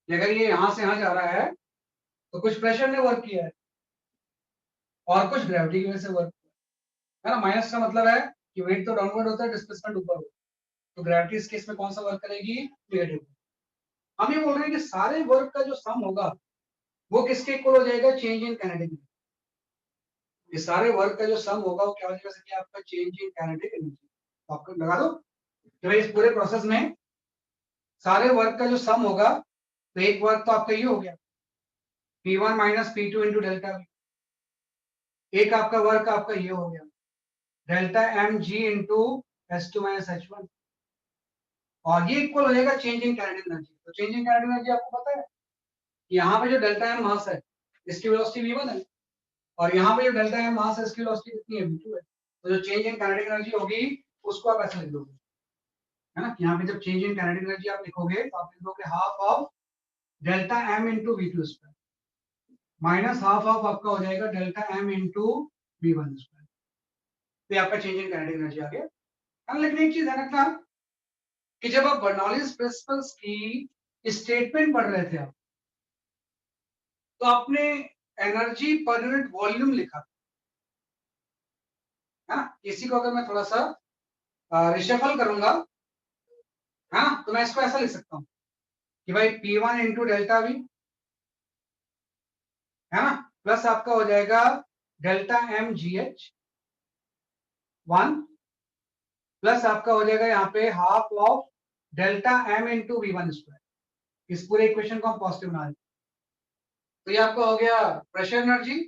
अगर ये यहां से यहां जा रहा है तो कुछ प्रेशर ने वर्क किया है और कुछ ग्रेविटी की वजह से वर्क किया है ना। माइनस का मतलब है कि वेट तो डाउनवर्ड होता है, डिस्प्लेसमेंट ऊपर होता है, तो ग्रेविटी इस केस में कौन सा वर्क करेगी, नेगेटिव। हम ये बोल रहे हैं कि सारे वर्क का जो सम होगा वो किसके इक्वल हो जाएगा, चेंज इन काइनेटिक एनर्जी। ये सारे वर्क का जो सम होगा वो क्या हो जाएगा, कि आपका चेंज इन काइनेटिक एनर्जी। तो आपको लगा दो कि भाई इस पूरे प्रोसेस में सारे वर्क का जो सम होगा, तो एक वर्क तो आपका ये हो गया P1 minus P2 into delta we, एक आपका वर्क आपका ये हो गया delta M G into S2 minus H1, और ये इक्वल हो जाएगा चेंज इन काइनेटिक एनर्जी। तो चेंज इन काइनेटिक एनर्जी आपको पता है कि यहाँ पे जो डेल्टा एम मास है इसकी वेलोसिटी v1 है, और यहाँ पे जो डेल्टा एम मास है इसकी वेलोसिटी कितनी है, v2 है। तो जो चेंज इन काइनेटिक एनर्जी होगी उसको आप ऐसे लिख दोगे, है ना। यहाँ पे जब चेंज इन काइनेटिक एनर्जी आप लिखोगे तो आप लिखोगे half of delta M into v2 square minus half of आपका हो जाएगा delta M into v1 square. तो ये आपका चेंज इन काइनेटिक एनर्जी आ गया। लेकिन एक चीज ध्यान रखना कि जब आप बर्नौलीज प्रिंसिपल्स की स्टेटमेंट पढ़ रहे थे आप, तो आपने एनर्जी पर यूनिट वॉल्यूम लिखा है ना। इसी को अगर मैं थोड़ा सा रिशफल करूंगा, हाँ, तो मैं इसको ऐसा लिख सकता हूँ कि भाई P1 इंटू डेल्टा वी, है ना, प्लस आपका हो जाएगा delta M g h 1 plus आपका हो जाएगा यहाँ पे half of delta M into V1 square. इस पूरे इक्वेशन को हम पॉजिटिव बना देते, तो ये आपका हो गया प्रेशर एनर्जी,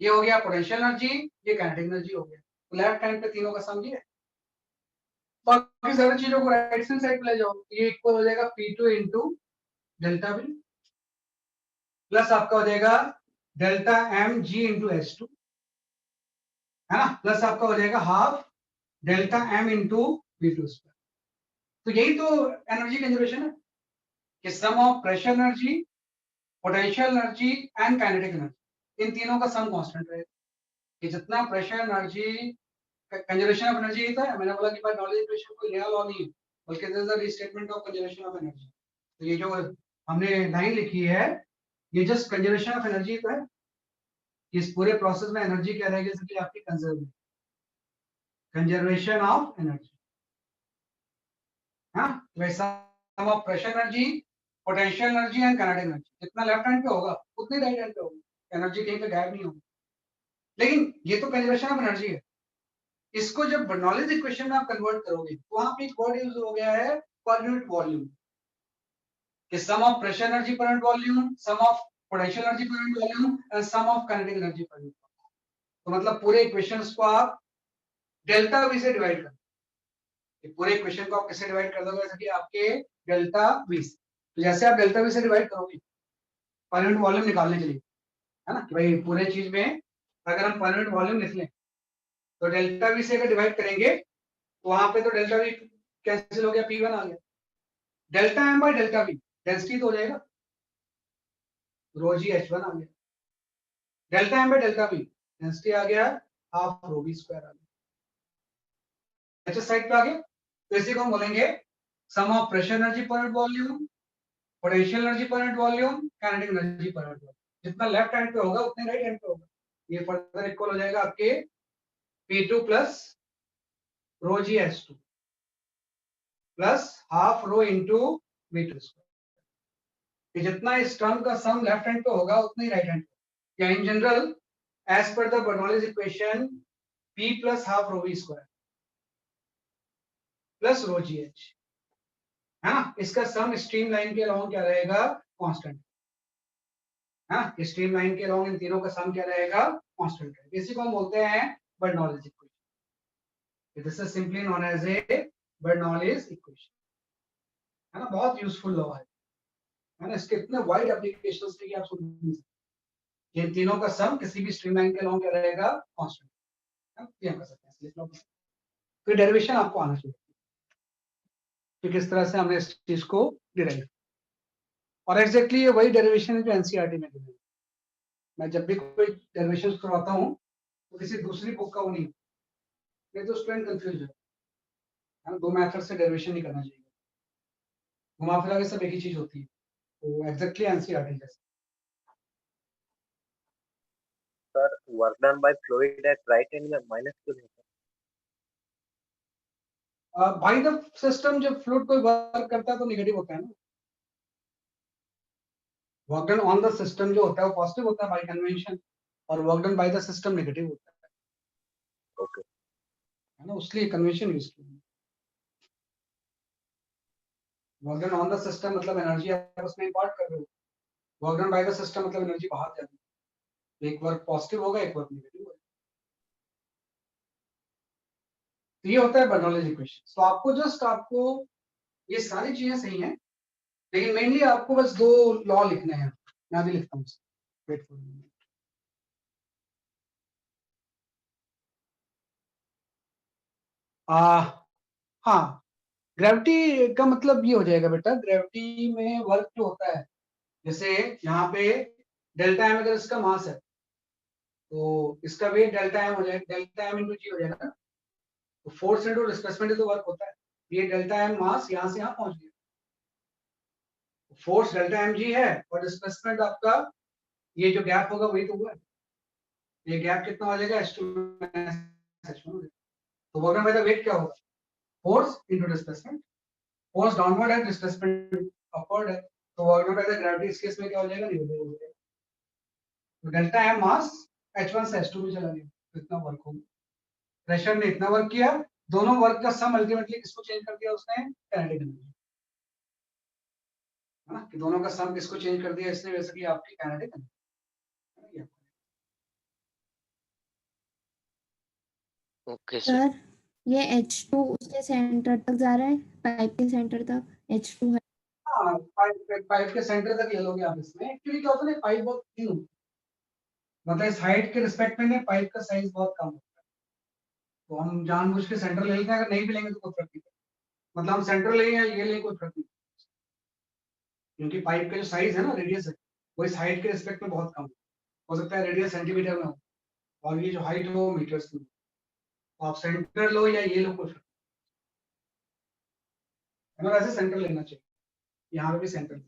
ये हो गया पोटेंशियल एनर्जी, ये काइनेटिक एनर्जी हो गया। तो लेफ्ट हैंड पे तीनों का सम ये है, बाकी सारी चीजों को राइट हैंड साइड पे ले जाओ, ये इक्वल हो जाएगा P2 into delta we plus आपका हो जाएगा delta M G into S2, है ना, प्लस आपका हो जाएगा half delta M into V2 square. तो यही तो एनर्जी कंजर्वेशन है कि sum of pressure energy, potential energy and kinetic energy, इन तीनों का सम कांस्टेंट रहेगा। कि जितना pressure energy conservation of energy था, मैंने बोला कि बाय नॉलेज इक्वेशन कोई नया लॉ नहीं है, बल्कि this is the restatement of conservation of energy. तो ये जो हमने लाइन लिखी है ये जस्ट कंजर्वेशन ऑफ एनर्जी तो है, इस पूरे प्रोसेस में एनर्जी क्या रहेगी, जैसे कि आपकी कंजर्वेशन ऑफ एनर्जी, हाँ, वैसा sum of pressure energy, potential energy and kinetic energy, जितना लेफ्ट हैंड पे होगा उतनी राइट हैंड पे होगा, एनर्जी कहीं पे गायब नहीं होगी। लेकिन ये तो कंजर्वेशन ऑफ एनर्जी है, इसको जब बर्नौलीज इक्वेशन में आप कन्वर्ट करोगे तो वहां पे एक वर्ड यूज हो गया है पर यूनिट वॉल्यूम, कि sum of pressure energy per unit volume, sum of potential energy per unit volume and sum of kinetic energy per unit volume. तो मतलब पूरे इक्वेशंस को आप डेल्टा वी से डिवाइड कर, पूरे इक्वेशन को आप किससे डिवाइड कर दोगे, जैसे कि आपके डेल्टा वी से। तो जैसे आप डेल्टा वी से डिवाइड करोगे पर यूनिट वॉल्यूम निकालने के लिए, है ना, कि भाई पूरे चीज में अगर हम पर यूनिट वॉल्यूम लिख लें तो डेल्टा वी से अगर डिवाइड करेंगे तो वहां पे तो डेल्टा वी कैंसिल हो गया, P1 आ गया, delta M by delta we density तो हो जाएगा रो जी H1 आ गया, delta M by delta we density आ गया हाफ रो वी स्क्वायर आ गया, एच साइड पे आ गया। तो इसी को हम बोलेंगे sum of pressure energy per unit volume, potential energy per unit volume, kinetic energy per unit volume. जितना लेफ्ट हैंड पे होगा उतने राइट हैंड पे होगा। ये फर्दर इक्वल हो जाएगा आपके P2 प्लस रो जी H2 plus half rho into V2 square. जितना इस टर्म का सम लेफ्ट हैंड पे होगा उतना ही राइट हैंड पे, या in general as per the Bernoulli's equation P plus half rho we square plus rho g h, है ना। इसका सम स्ट्रीम लाइन के अलोंग क्या रहेगा, कांस्टेंट, है ना। स्ट्रीम लाइन के अलोंग इन तीनों का सम क्या रहेगा, कांस्टेंट है। इसी को हम बोलते हैं Bernoulli's equation. This is simply known as a Bernoulli's equation, है ना। बहुत यूजफुल लॉ है ना। इसके इतने वाइड एप्लीकेशंस है कि आप सोच नहीं सकते। इन तीनों का सम किसी भी स्ट्रीम लाइन के अलोंग क्या रहेगा, कांस्टेंट, है ना। ये हम कर सकते हैं इसलिए तो डेरिवेशन आपको आना चाहिए कि किस तरह से हमने इस चीज को डिराइव, और एग्जैक्टली ये वही डेरिवेशन है जो एनसीईआरटी में दी है। मैं जब भी कोई डेरिवेशन करवाता हूँ तो किसी दूसरी बुक का वो नहीं तो स्टूडेंट कंफ्यूज है। दो मेथड से डेरिवेशन नहीं करना चाहिए, घुमा फिरा के सब एक ही चीज होती है। तो एग्जैक्टली एनसीईआरटी जैसे। Sir work done by fluid at right end में माइनस क्यों है? बाय द सिस्टम जब फ्लूइड कोई वर्क करता है तो नेगेटिव होता है ना। Work done on the system जो होता है वो पॉजिटिव होता है बाय कन्वेंशन, और work done by the system negative होता है। ओके, है ना, उसलिए कन्वेंशन यूज किया। Work done on the system मतलब एनर्जी आप उसमें इंपोर्ट कर रहे हो, work done by the system मतलब एनर्जी बाहर जा रही है। एक वर्क पॉजिटिव होगा, एक वर्क नेगेटिव होगा। तो ये होता है बर्नौलीज इक्वेशन। तो आपको ये सारी चीजें सही हैं, लेकिन मेनली आपको बस दो लॉ लिखने हैं। मैं अभी लिखता हूँ। Wait for me. हाँ, ग्रेविटी का मतलब ये हो जाएगा बेटा, ग्रेविटी में वर्क जो होता है, जैसे यहाँ पे डेल्टा एम अगर इसका मास है तो इसका वेट डेल्टा एम हो जाएगा, डेल्टा एम इंटू जी हो जाएगा। तो फोर्स इंटू डिस्प्लेसमेंट तो वर्क होता है। ये डेल्टा एम मास यहाँ से यहाँ पहुंच गया, फोर्स डेल्टा एम जी है, और डिस्प्लेसमेंट आपका ये जो गैप होगा वही तो हुआ है। ये गैप कितना हो जाएगा, h2 h1। तो work done by the weight क्या होगा, force into displacement. Force downward है, डिस्प्लेसमेंट अपवर्ड है, तो work done by the gravity इस केस में क्या हो जाएगा, नेगेटिव हो जाएगा। तो डेल्टा एम मास h1 से h2 में चला गया, तो इतना वर्क होगा। प्रेशर ने इतना वर्क किया, दोनों वर्क का सम अल्टीमेटली किसको चेंज कर दिया उसने, काइनेटिक एनर्जी, है ना। कि दोनों का सम किसको चेंज कर दिया इसने, बेसिकली आपकी kinetic energy. Okay sir. Sir ये H2 उसके सेंटर तक जा रहा है, पाइप के सेंटर तक H2 है। हाँ, पाइप के सेंटर तक ले लोगे आप। इसमें एक्चुअली क्या होता है, पाइप बहुत थिन होती है, मतलब इस हाइट के रिस्पेक्ट में पाइप का साइज बहुत कम होता है। तो हम जानबूझ के सेंटर ले लेते हैं, अगर नहीं भी लेंगे तो कोई फर्क नहीं पड़ता। मतलब हम सेंटर ले या ये ले कोई फर्क नहीं, क्योंकि पाइप का जो साइज है ना, रेडियस है, वो इस हाइट के रिस्पेक्ट में बहुत कम हो सकता है। रेडियस सेंटीमीटर में हो और ये जो हाइट हो मीटर्स में। तो आप सेंटर लो या ये लो कोई फर्क नहीं, हमें वैसे सेंटर लेना चाहिए। यहाँ पे भी सेंटर है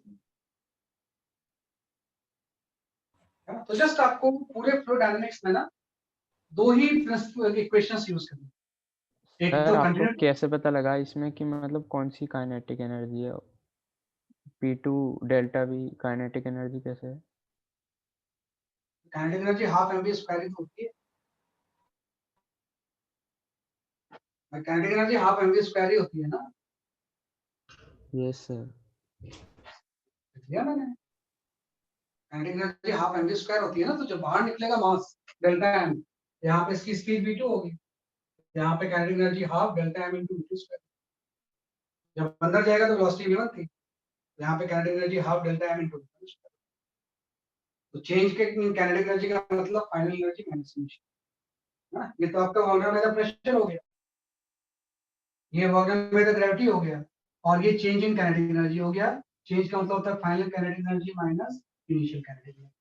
ना। तो जस्ट आपको पूरे फ्लो डायनामिक्स में ना दो ही इक्वेशंस यूज करनी, एक सर तो आपको कंटिन्यूटी। कैसे पता लगा इसमें कि मतलब कौन सी काइनेटिक एनर्जी है, P2 delta V kinetic energy कैसे है? Kinetic energy half MV square ही तो होती है। Kinetic energy half MV square ही होती है ना, यस सर। लिया मैंने। Kinetic energy half MV square होती है ना, तो जब बाहर निकलेगा मास डेल्टा एम, यहाँ पे इसकी स्पीड v2 होगी, यहाँ पे kinetic energy half delta m into v2 square. जब अंदर जाएगा तो वेलोसिटी v1 थी, यहाँ पे kinetic energy half delta m into v2 square. तो चेंज के काइनेटिक एनर्जी का मतलब फाइनल एनर्जी माइनस इनिशियल, है ना। ये तो आपका work done by the pressure हो गया, ये work done by the gravity हो गया, और ये चेंज इन काइनेटिक एनर्जी हो गया। चेंज का मतलब होता है final kinetic energy minus initial kinetic energy.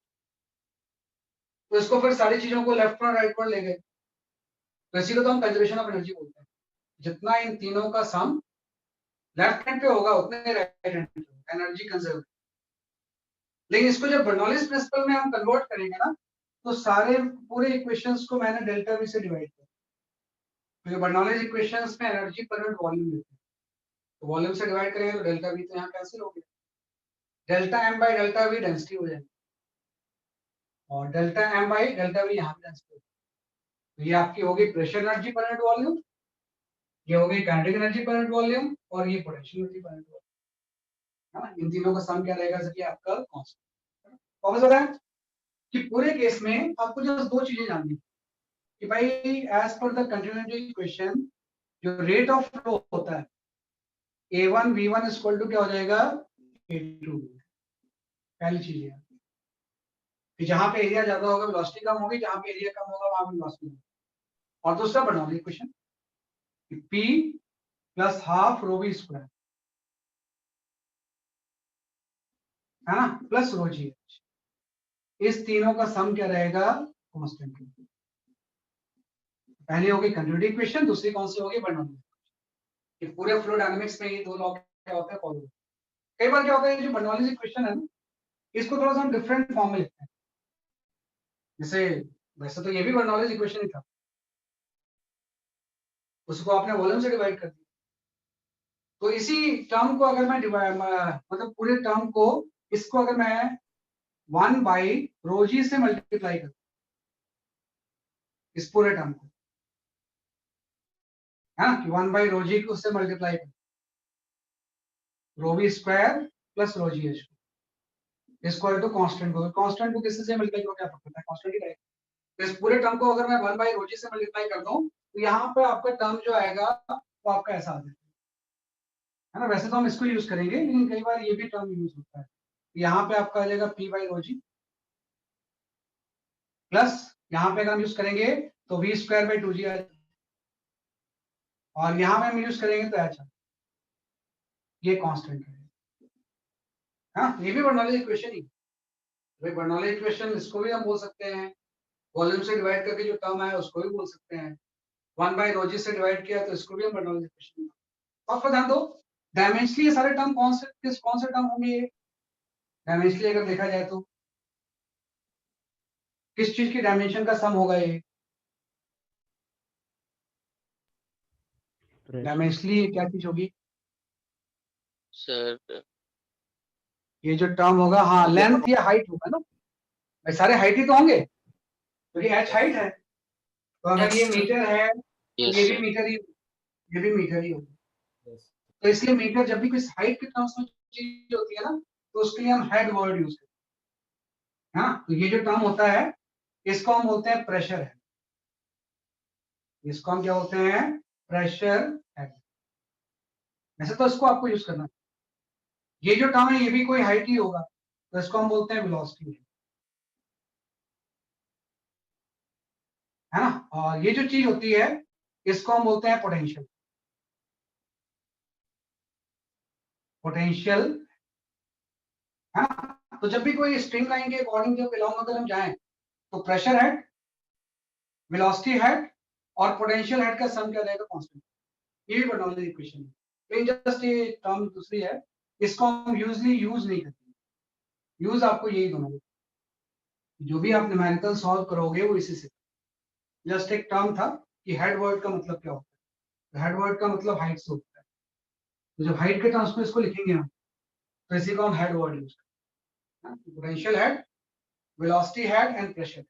तो इसको फिर सारी चीजों को लेफ्ट और राइट पर ले गए, तो इसी को तो हम कंजर्वेशन ऑफ एनर्जी बोलते हैं। जितना इन तीनों का सम लेफ्ट हैंड पे होगा उतने राइट हैंड पे होगा, एनर्जी कंजर्व। लेकिन इसको जब बर्नौलीज प्रिंसिपल में हम कन्वर्ट करेंगे ना, तो सारे पूरे इक्वेशंस को मैंने डेल्टा वी से डिवाइड किया, क्योंकि बर्नौलीज इक्वेशंस में एनर्जी पर यूनिट वॉल्यूम देते हैं। तो वॉल्यूम से डिवाइड करेंगे तो डेल्टा वी तो यहाँ कैंसिल हो गया, delta M by delta we density हो जाएगी। और delta m by delta v यहाँ पे ट्रांसफर। तो ये आपकी होगी pressure energy per unit volume, ये होगी kinetic energy per unit volume, और ये potential energy per unit volume, है ना। इन तीनों का सम क्या रहेगा सर, ये आपका कांस्टेंट। वापस हो रहा है कि पूरे केस में आपको जस्ट दो चीजें जाननी है कि भाई as per the continuity equation जो रेट ऑफ फ्लो होता है A1 V1 इक्वल टू क्या हो जाएगा A2। पहली चीज है कि जहां पे एरिया ज्यादा होगा वेलोसिटी कम होगी, जहां पे एरिया कम होगा वहां पे वेलोसिटी। और दूसरा बनाओ equation P plus half rho we square, है ना, प्लस रो जी एच। इस तीनों का सम क्या रहेगा, कांस्टेंट। पहली होगी कंटिन्यूटी इक्वेशन, दूसरी कौन सी होगी, बर्नौली। कि पूरे फ्लो डायनामिक्स में ये दो लॉ क्या होते हैं, फॉलो। कई बार क्या होता है, जो बर्नौली इक्वेशन है ना, इसको थोड़ा सा हम डिफरेंट फॉर्म में लिखते हैं। जैसे वैसे तो ये भी बर्नौली इक्वेशन ही था, उसको आपने वॉल्यूम से डिवाइड कर दिया। तो इसी टर्म को अगर मैं डिवाइड मतलब पूरे टर्म को, इसको अगर मैं 1 बाई रोजी से मल्टीप्लाई कर, इस पूरे टर्म को, है ना, कि 1 बाई रोजी को उससे मल्टीप्लाई कर, रोवी स्क्वायर प्लस रोजी एच इक्वल टू कांस्टेंट को। कांस्टेंट को किससे से मल्टीप्लाई करो, क्या पता है, कांस्टेंट ही रहेगा। तो इस पूरे टर्म को अगर मैं 1 बाई रोजी से मल्टीप्लाई कर दूं तो यहाँ पे आपका टर्म जो आएगा वो आपका ऐसा आ जाएगा, है ना। वैसे तो हम इसको यूज करेंगे, लेकिन कई बार ये भी टर्म यूज होता है। यहाँ पे आपका आ जाएगा P बाई रोजी प्लस यहाँ पे अगर हम यूज करेंगे तो वी स्क्वायर बाई 2g आ जाएगा, और यहाँ पे हम यूज करेंगे तो अच्छा ये कांस्टेंट है। हाँ, ये भी बर्नौली इक्वेशन ही। भाई बर्नौली इक्वेशन इसको भी हम बोल सकते हैं, वॉल्यूम से डिवाइड करके जो टर्म है उसको भी बोल सकते हैं, 1 बाई रोजी से डिवाइड किया तो इसको भी हम बर्नौली इक्वेशन। आपको ध्यान दो, डायमेंशनली ये सारे टर्म कौन से टर्म होंगे, डायमेंशनली अगर देखा जाए तो किस चीज की डायमेंशन का सम होगा ये, डायमेंशनली क्या चीज होगी सर? ये जो टर्म होगा, हाँ लेंथ या हाइट होगा ना। भाई सारे हाइट ही तो होंगे क्योंकि h हाइट है, तो अगर ये Yes, मीटर है तो यस ये भी सर। मीटर ही, ये भी मीटर ही होगा। तो इसलिए मीटर जब भी कोई हाइट के टर्म्स में चीज होती है ना, तो उसके लिए हम हेड वर्ड यूज करते हैं। हाँ, तो ये जो टर्म होता है इसको हम बोलते हैं प्रेशर हेड, इसको हम क्या बोलते हैं, प्रेशर हेड। वैसे तो इसको आपको यूज करना है। ये जो टर्म है ये भी कोई हाइट ही होगा, तो इसको हम बोलते हैं वेलोसिटी, है ना। और ये जो चीज होती है इसको हम बोलते हैं पोटेंशियल, पोटेंशियल, है ना। तो जब भी कोई स्ट्रिंग लाइन के अकॉर्डिंग जब बिलोंग अगर हम जाएं तो प्रेशर हेड, वेलोसिटी हेड और पोटेंशियल हेड का सम क्या रहेगा, कांस्टेंट। ये भी बर्नौली इक्वेशन है, लेकिन जस्ट ये टर्म दूसरी है, इसको हम यूजली यूज नहीं करते। यूज आपको यही दोनों, जो भी आप न्यूमेरिकल सॉल्व करोगे वो इसी से। जस्ट एक टर्म था कि हेड वर्ड का मतलब क्या होता है, तो हेड वर्ड का मतलब हाइट से होता है, तो जब हाइट के टर्म्स में इसको लिखेंगे हम तो इसी को हम हेड वर्ड यूज करते हैं। Potential head, velocity head and pressure,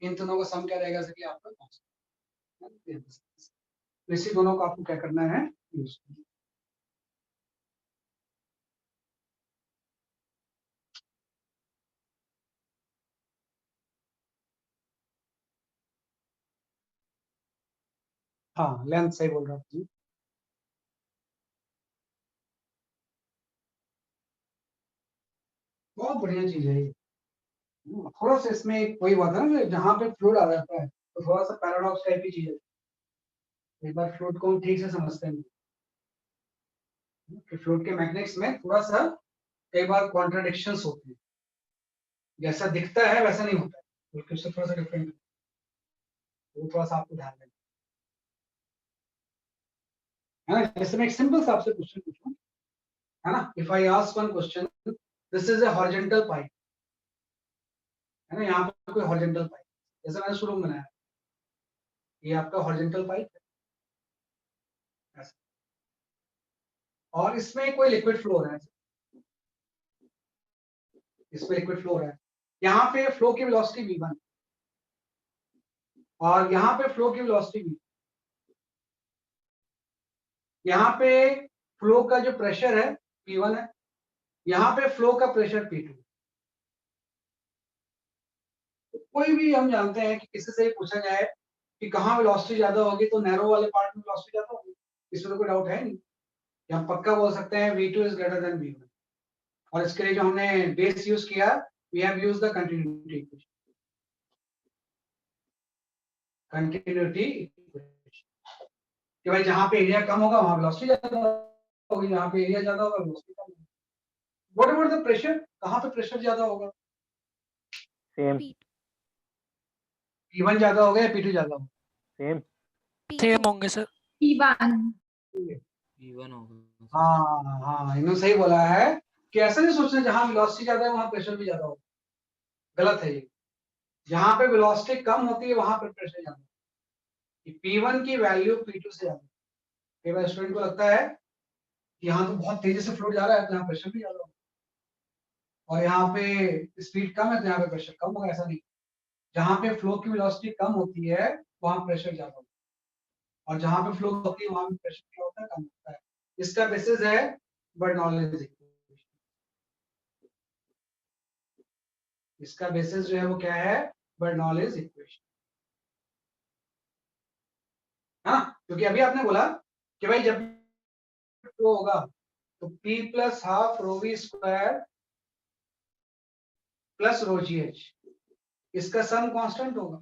इन दोनों का सम क्या रहेगा कि आपका कांस्टेंट। तो इसी दोनों को आपको क्या करना है, यूज करना। हाँ लेंथ सही बोल रहा हूँ, बहुत बढ़िया चीज है ये। थोड़ा सा इसमें वही बात है ना, जहाँ पे फ्लूइड आ जाता है तो थोड़ा सा पैराडॉक्स टाइप की चीज है। एक बार फ्लूइड को हम ठीक से समझते हैं कि फ्लूइड के मैकेनिक्स में थोड़ा सा कई बार कॉन्ट्राडिक्शंस होते हैं, जैसा दिखता है वैसा नहीं होता है, बल्कि उससे थोड़ा सा डिफरेंट, वो थोड़ा सा आपको ध्यान देना है ना। जैसे मैं एक सिंपल सा आपसे क्वेश्चन पूछूं, है ना, if I ask one question, this is a horizontal pipe, है ना, यहाँ पे कोई हॉरिजॉन्टल पाइप, जैसे मैंने शुरू में बनाया, ये आपका हॉरिजॉन्टल पाइप है ऐसा, और इसमें कोई लिक्विड फ्लो हो रहा है, इसमें लिक्विड फ्लो हो रहा है, यहाँ पे फ्लो की वेलोसिटी v1 और यहाँ पे फ्लो की वेलोसिटी v, यहाँ पे फ्लो का जो प्रेशर है P1 है, यहाँ पे फ्लो का प्रेशर P2। तो कोई भी हम जानते हैं कि किसी से पूछा जाए कि कहाँ वेलोसिटी ज्यादा होगी तो नैरो वाले पार्ट में वेलोसिटी ज्यादा होगी, इसमें तो कोई डाउट है नहीं। हम पक्का बोल सकते हैं v2 is greater than v1। और इसके लिए जो हमने बेस यूज किया, we have used the continuity equation. Continuity equation कि भाई जहां पे एरिया कम होगा वहां वेलोसिटी ज्यादा होगी, जहां पे एरिया ज्यादा होगा वेलोसिटी कम होगी। व्हाट अबाउट द प्रेशर, कहां पे प्रेशर ज्यादा होगा? सेम P1 ज्यादा होगा या P2 ज्यादा होगा? सेम सेम होंगे सर। P1 V1 होगा। हाँ हाँ, इन्होंने सही बोला है कि ऐसा नहीं सोचना जहां वेलोसिटी ज्यादा है वहां प्रेशर भी ज्यादा होगा। गलत है ये। जहां पे वेलोसिटी कम होती है वहां पर प्रेशर ज्यादा होता है। P1 की वैल्यू P2 से ज्यादा। कई बार स्टूडेंट को लगता है कि यहाँ तो बहुत तेजी से फ्लूइड जा रहा है तो यहाँ प्रेशर भी ज्यादा होगा, और यहाँ पे स्पीड कम है तो यहाँ पे प्रेशर कम होगा। ऐसा नहीं, जहाँ पे फ्लो की वेलोसिटी कम होती है वहां प्रेशर ज्यादा होता है, और जहाँ पे फ्लो होती है वहां पे प्रेशर क्या होता है? कम होता है। इसका बेसिस है बर्नौलीज इक्वेशन। इसका बेसिस जो है वो क्या है? Bernoulli's equation. हाँ, क्योंकि अभी आपने बोला कि भाई जब फ्लो होगा तो P plus half rho we square plus rho g h, इसका सम कांस्टेंट होगा।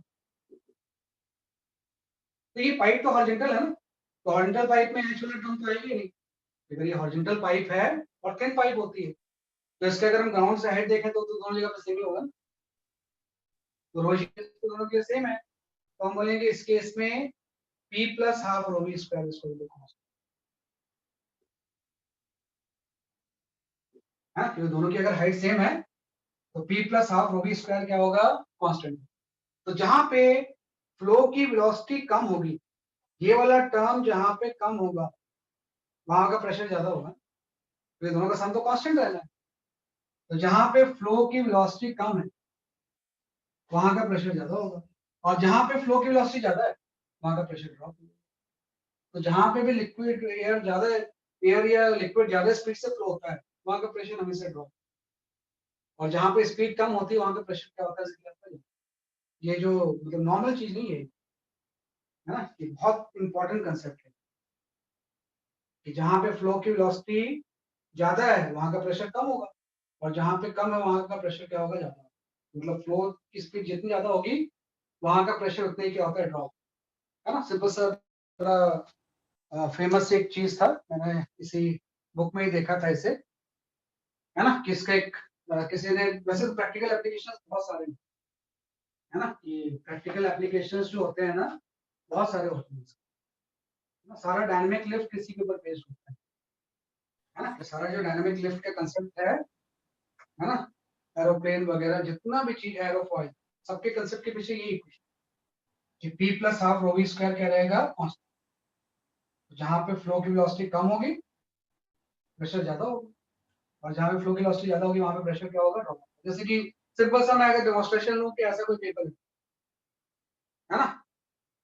तो ये पाइप तो हॉरिजॉन्टल है ना, तो हॉरिजॉन्टल पाइप में एच वाला टर्म तो आएगी नहीं। अगर ये हॉरिजॉन्टल पाइप है और थिन पाइप होती है तो इसके अगर हम ग्राउंड से हाइट देखें तो दोनों जगह पे सेम ही होगा। तो रो जी एच तो दोनों के सेम है, तो हम बोलेंगे इस केस में P plus half rho we square इसको लिखो। हाँ, क्योंकि दोनों की अगर हाइट सेम है तो P plus half rho we square क्या होगा? कांस्टेंट। तो जहां पे फ्लो की वेलोसिटी कम होगी, ये वाला टर्म जहां पे कम होगा वहां का प्रेशर ज्यादा होगा, तो ये दोनों का सम तो कांस्टेंट रहना है। तो जहां पे फ्लो की वेलोसिटी कम है वहां का प्रेशर ज्यादा होगा, और जहां पे फ्लो की वेलोसिटी ज्यादा है वहां का प्रेशर ड्रॉप होगा। तो जहां पे भी लिक्विड एयर ज्यादा, एयर या लिक्विड ज्यादा स्पीड से फ्लो होता है वहां का प्रेशर हमेशा ड्रॉप, और जहां पे स्पीड कम होती है वहां का प्रेशर क्या होता है? ये जो मतलब नॉर्मल चीज नहीं है ना, ये बहुत इंपॉर्टेंट कंसेप्ट है कि जहां पे फ्लो की वेलोसिटी ज्यादा है वहां का प्रेशर कम होगा, और जहां पे कम है वहां का प्रेशर क्या होगा? ज्यादा। मतलब फ्लो की स्पीड जितनी ज्यादा होगी वहां का प्रेशर उतना ही क्या होता है? ड्रॉप, है ना। सिंपल सा बड़ा फेमस एक चीज था, मैंने किसी बुक में ही देखा था इसे, है ना। किसका एक किसी ने, वैसे तो प्रैक्टिकल एप्लीकेशंस बहुत सारे हैं, है ना। ये प्रैक्टिकल एप्लीकेशंस जो होते हैं ना बहुत सारे होते हैं ना। सारा डायनामिक लिफ्ट किसी के ऊपर बेस्ड होता है ना। सारा जो डायनामिक लिफ्ट का कंसेप्ट है ना, एरोप्लेन वगैरह जितना भी चीज, एरोफॉइल, सबके कंसेप्ट के पीछे यही कुछ कि P plus half rho we square क्या रहेगा? कांस्टेंट। जहां पे फ्लो की वेलोसिटी कम होगी प्रेशर ज्यादा होगा, और जहां पे फ्लो की वेलोसिटी ज्यादा होगी वहां पे प्रेशर क्या होगा? ड्रॉप। जैसे कि सिंपल सा मैं अगर डेमोंस्ट्रेशन लूं कि ऐसा कोई पेपर है ना,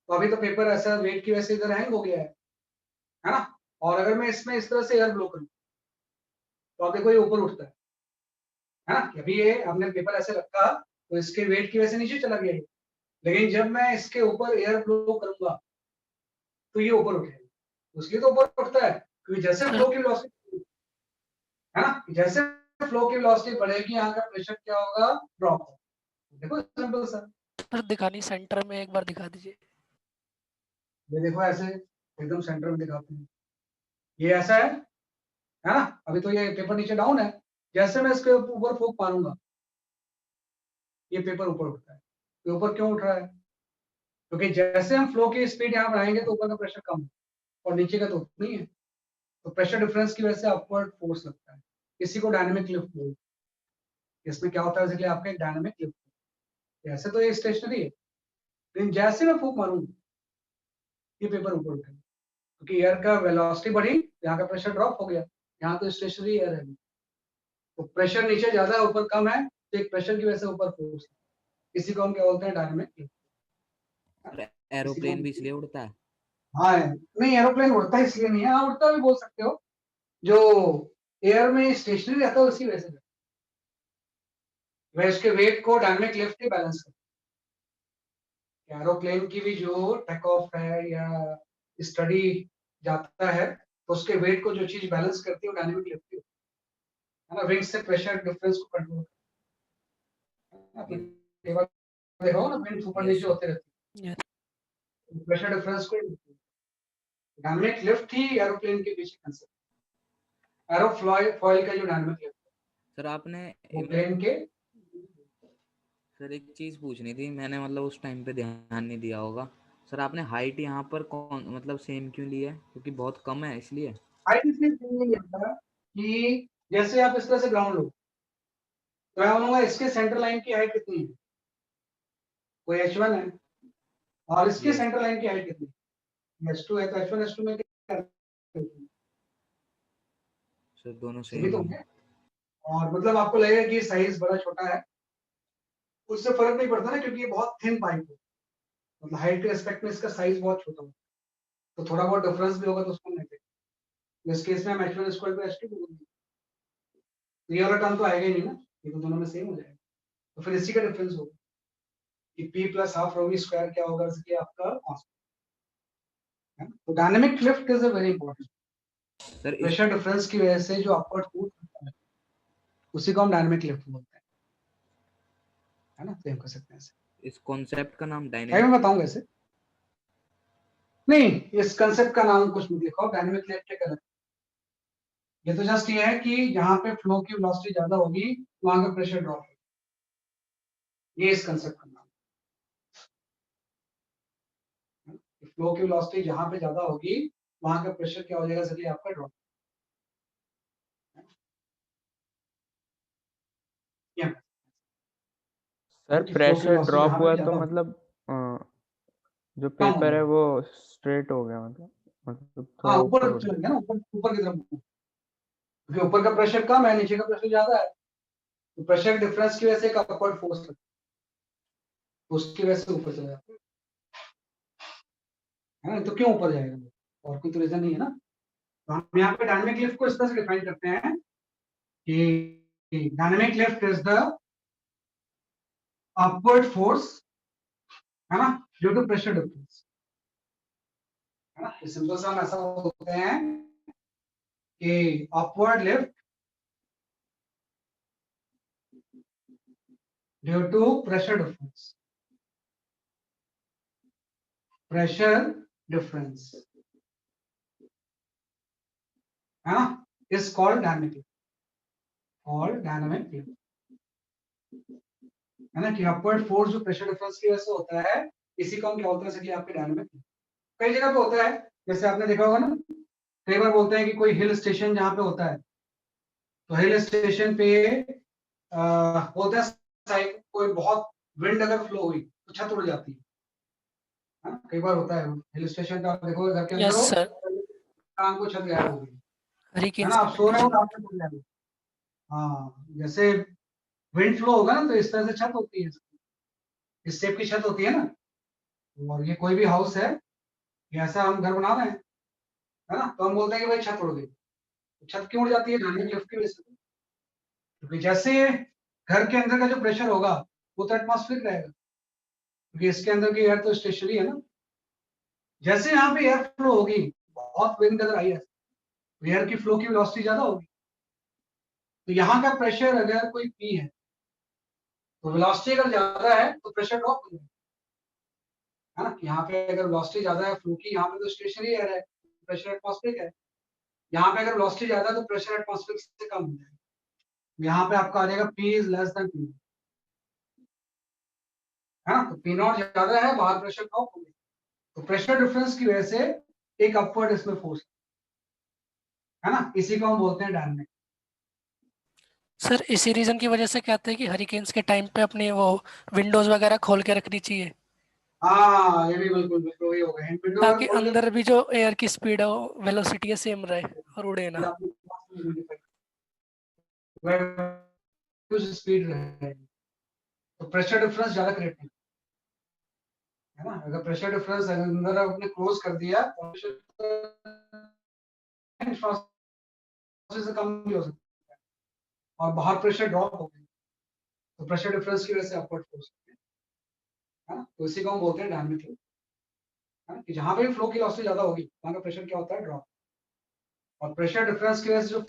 तो अभी तो पेपर ऐसा वेट की वजह से इधर हैंग हो गया है ना। और अगर मैं इसमें इस तरह से एयर ब्लो करूं तो आप देखो ये ऊपर उठता है ना। अभी ये हमने पेपर ऐसे रखा तो इसके वेट की वजह से नीचे चला गया, लेकिन जब मैं इसके ऊपर एयर ब्लो करूंगा तो ये ऊपर उठेगा। उसके तो ऊपर उठता है क्योंकि जैसे फ्लो की वेलोसिटी, है ना, जैसे फ्लो की वेलोसिटी बढ़ेगी यहाँ का प्रेशर क्या होगा? ड्रॉप होगा। देखो सिंपल सा, सर दिखानी सेंटर में एक बार दिखा दीजिए। ये देखो ऐसे एकदम सेंटर में दिखाते हैं, ये ऐसा है ना। अभी तो ये पेपर नीचे डाउन है, जैसे मैं इसके ऊपर फूंक मारूंगा ये पेपर ऊपर उठता है। ये ऊपर क्यों उठ रहा है? क्योंकि जैसे हम फ्लो की स्पीड यहाँ बढ़ाएंगे तो ऊपर का प्रेशर कम और नीचे का तो उतना ही है, तो प्रेशर डिफरेंस की वजह से अपवर्ड फोर्स लगता है। इसी को डायनामिक लिफ्ट बोलते हैं। इसमें क्या होता है इसलिए आपका एक डायनामिक लिफ्ट। ऐसे तो ये स्टेशनरी है, लेकिन जैसे मैं फूंक मारूंगा ये पेपर ऊपर उठेगा, क्योंकि एयर का वेलोसिटी बढ़ी, यहाँ का प्रेशर ड्रॉप हो गया। यहाँ तो स्टेशनरी एयर है, तो प्रेशर नीचे ज्यादा है ऊपर कम है, तो एक प्रेशर की वजह से ऊपर फोर्स, इसी को हम क्या बोलते हैं, डायनामिक लिफ्ट। एरोप्लेन भी इसलिए उड़ता है। हाँ नहीं, एरोप्लेन उड़ता इसलिए नहीं है, हाँ उड़ता भी बोल सकते हो, जो एयर में स्टेशनरी रहता है उसी वजह से, वह उसके वेट को डायनामिक लिफ्ट ही बैलेंस करता है। एरोप्लेन की भी जो टेक ऑफ है या स्टडी जाता है, तो उसके वेट को जो चीज बैलेंस करती है वो डायनामिक लिफ्ट ही होती है ना, विंग से प्रेशर डिफरेंस को कंट्रोल करती है। कई बार देखा होगा ना, विंड ऊपर Yes, नीचे sir. होते रहते Yes. हैं, प्रेशर डिफरेंस को डायनामिक लिफ्ट ही एरोप्लेन के पीछे कंसेप्ट। एरोफॉइल का जो डायनामिक लिफ्ट सर आपने वो प्लेन के, सर एक चीज पूछनी थी, मैंने मतलब उस टाइम पे ध्यान नहीं दिया होगा। सर आपने हाइट यहाँ पर कौन मतलब सेम क्यों लिया है, क्योंकि बहुत कम है इसलिए? हाइट इसलिए नहीं आता कि जैसे आप इस तरह से ग्राउंड लो, तो मैं बोलूंगा इसके सेंटर लाइन की हाइट कितनी है, कोई h1 है, और इसके Yes. सेंटर लाइन की हाइट कितनी है, h2 है, तो h1 h2 में क्या सर दोनों सभी सेम तो ही है, और मतलब आपको लगेगा कि साइज बड़ा छोटा है, उससे फर्क नहीं पड़ता ना, क्योंकि ये बहुत थिन पाइप है, मतलब हाइट के रिस्पेक्ट में इसका साइज बहुत छोटा होता है, तो थोड़ा बहुत डिफरेंस भी होगा तो उसको नहीं देखें। इस केस में हम h1 स्क्वायर पे h2 बोलेंगे, तो ये वाला टर्म तो आएगा ही नहीं ना, ये तो दोनों में सेम हो जाएगा, तो फिर इसी का डिफरेंस होगा कि p plus half rho we square क्या होगा, इसलिए आपका कांस्टेंट है। तो dynamic lift is a very important, sir. Pressure difference की वजह से जो अपवर्ड फोर्स होता है उसी को हम डायनामिक लिफ्ट बोलते हैं, है ना, सेम कर सकते हैं ऐसे। इस कॉन्सेप्ट का नाम मैं डायनेमिक, बताऊंगा ऐसे, नहीं इस कंसेप्ट का नाम कुछ मत लिखो, डायनामिक लिफ्ट एक अलग, ये तो जस्ट ये है कि जहां पे फ्लो की वेलोसिटी ज्यादा होगी वहां का प्रेशर ड्रॉप होगा, ये इस कंसेप्ट का नाम है। फ्लो की वेलोसिटी जहां पे ज्यादा होगी वहां का प्रेशर क्या हो जाएगा, इसलिए आपका ड्रॉप। सर कि फ्लो की प्रेशर वेलोसिटी ड्रॉप जहां पे हुआ तो ज्यादा मतलब जो कम हो पेपर है जाएगा, वो स्ट्रेट हो गया, मतलब हाँ थोड़ा ऊपर ऊपर हो चले गया। गया ना, ऊपर ऊपर की तरफ, क्योंकि ऊपर का प्रेशर कम है, नीचे का प्रेशर ज्यादा है, तो प्रेशर डिफरेंस की वजह से एक अपवर्ड फोर्स लगता है, उसकी वजह से ऊपर चला जाता है ना, तो क्यों ऊपर जाएगा, और कोई तो रीजन नहीं है ना। तो हम यहाँ पे डायनामिक लिफ्ट को इस तरह से डिफाइन करते हैं कि dynamic lift is the upward force, है ना, ड्यू टू प्रेशर डिफरेंस, है ना, सिंपल सा हम ऐसा बोलते हैं कि upward lift due to pressure difference, pressure difference, है ना, is called dynamic lift, called dynamic lift, है ना, कि अपवर्ड फोर्स जो प्रेशर डिफरेंस की वजह से होता है, इसी को हम क्या बोलते हैं, इसलिए आपके डायनामिक लिफ्ट। कई जगह पे होता है, जैसे आपने देखा होगा ना, कई बार बोलते हैं कि कोई हिल स्टेशन जहाँ पे होता है, तो हिल स्टेशन पे बोलते हैं साइड कोई बहुत विंड अगर फ्लो हुई तो छत उड़ जाती है ना, कई बार होता है हिल स्टेशन पे, आप देखोगे घर के अंदर यस हो, सर, काम को छत गायब हो गई, है हरिकेन्स ना, की आप सो रहे हो कंडीशन तो आपको छत गायब हो, हाँ जैसे विंड फ्लो होगा ना, तो इस तरह से छत होती है, इस शेप की छत होती है ना, और ये कोई भी हाउस है, ये ऐसा हम घर बना रहे हैं, है ना, तो हम बोलते हैं कि भाई छत उड़ गई, छत क्यों उड़ जाती है, डायनामिक लिफ्ट की वजह से, क्योंकि जैसे घर के अंदर का जो प्रेशर होगा वो तो एटमॉस्फेरिक रहेगा, क्योंकि इसके अंदर की एयर तो स्टेशनरी है ना, जैसे यहाँ पे एयर फ्लो होगी, बहुत विंड अगर आई है, तो एयर की फ्लो की वेलोसिटी ज्यादा होगी, तो यहाँ का प्रेशर अगर कोई पी है, तो वेलोसिटी अगर ज्यादा है तो प्रेशर ड्रॉप हो जाएगा, है ना, यहाँ पे अगर वेलोसिटी ज्यादा है फ्लो की, यहाँ पे तो स्टेशनरी एयर है, प्रेशर एटमॉस्फेरिक है, यहाँ पे अगर वेलोसिटी ज्यादा है तो प्रेशर एटमॉस्फेरिक से कम हो जाएगा, यहाँ पे आपका आ जाएगा P is less than P, है ना, तो पी नॉट ज्यादा है, बाहर प्रेशर ड्रॉप हो गया, तो प्रेशर डिफरेंस की वजह से एक अपवर्ड इसमें फोर्स, है ना, इसी को हम बोलते हैं डायनामिक। सर इसी रीजन की वजह से कहते हैं कि हरिकेन्स के टाइम पे अपने वो विंडोज वगैरह खोल के रखनी चाहिए, हाँ ये भी बिल्कुल बिल्कुल वही हो गया, विंडो अगर ताकि खोल के अंदर भी जो एयर की स्पीड है वेलोसिटी है सेम रहे और उड़े ना। आपने कुछ स्पीड रहेगी, तो प्रेशर डिफरेंस ज्यादा क्रिएट नहीं है ना। अगर प्रेशर डिफरेंस अंदर आपने क्लोज कर दिया तो से कम भी हो सकता है और बाहर प्रेशर ड्रॉप हो गया तो प्रेशर डिफरेंस की वजह से अपवर्ड फोर्स है ना। तो इसी को हम बोलते हैं डायनामिक लिफ्ट, है ना, कि जहां पे भी फ्लो की वेलोसिटी ज्यादा होगी वहां का प्रेशर क्या होता है, ड्रॉप। और प्रेशर डिफरेंस की वजह से जो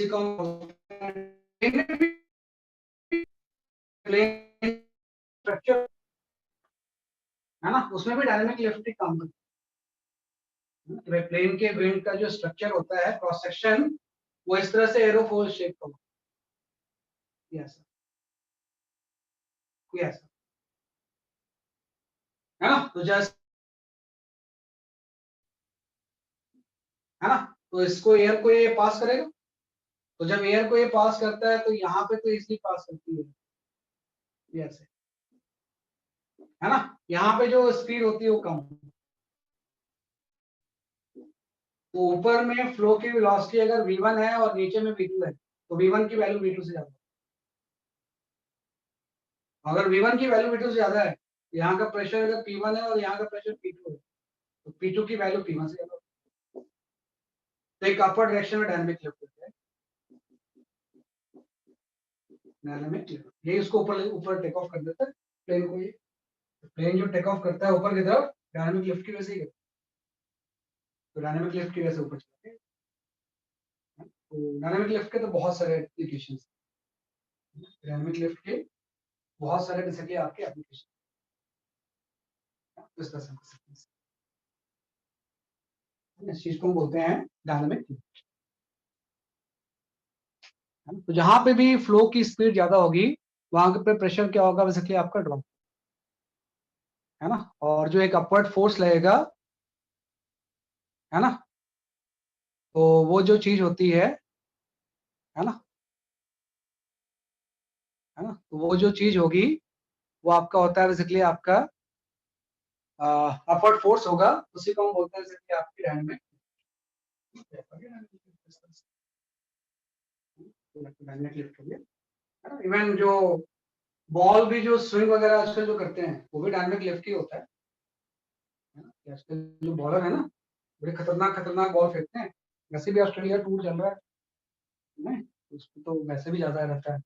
प्लेन स्ट्रक्चर है ना, उसमें भी डायनामिक लिफ्ट ही काम करती है। प्लेन के विंड का जो स्ट्रक्चर होता है, क्रॉस सेक्शन, वो इस तरह से एरोफोइल शेप का होता है, ऐसा कोई ऐसा, है ना। तो जैसे, है ना, तो इसको एयर को ये पास करेगा, तो जब एयर को ये पास करता है तो यहाँ पे तो इजली पास करती है, ये ऐसे, है ना। यहाँ पे जो स्पीड होती है वो कम, तो ऊपर में फ्लो की वेलोसिटी अगर v1 है और नीचे में v2 है तो v1 की वैल्यू v2 से ज्यादा, अगर v1 की वैल्यू v2 से ज्यादा है, यहाँ का प्रेशर अगर p1 है और यहाँ का प्रेशर p2 है तो p2 की वैल्यू p1 से ज्यादा, तो एक अपवर्ड डायरेक्शन में डायनामिक लिफ्ट होता है, डायनामिक लिफ्ट। ये इसको ऊपर ऊपर टेक ऑफ कर देता है प्लेन को, ये प्लेन जो टेक ऑफ करता है ऊपर की तरफ डायनामिक लिफ्ट की वजह से ही करता है, तो डायनामिक लिफ्ट की वजह से ऊपर चलते हैं। तो डायनामिक लिफ्ट के तो बहुत सारे एप्लीकेशन, डायनामिक लिफ्ट के बहुत सारे बेसिकली आपके एप्लीकेशन इस तरह से कर सकते हैं। इस चीज को हम बोलते हैं डायनामिक लिफ्ट। तो जहां पे भी फ्लो की स्पीड ज्यादा होगी वहां पे प्रेशर क्या होगा, बेसिकली आपका ड्रॉप, है ना। और जो एक अपवर्ड फोर्स लगेगा, है ना, तो वो जो चीज होती है ना, है ना, तो वो जो चीज होगी वो आपका होता है बेसिकली आपका अपवर्ड फोर्स होगा, उसी को हम बोलते हैं बेसिकली आपकी डायनामिक लिफ्ट हो गया, है ना। इवन जो बॉल भी जो स्विंग वगैरह आजकल जो करते हैं वो भी डायनामिक लिफ्ट ही होता है ना। आजकल जो बॉलर है ना, बड़े खतरनाक खतरनाक बॉल फेंकते हैं, वैसे भी ऑस्ट्रेलिया टूर चल रहा है नहीं, उसको तो वैसे भी ज्यादा रहता है,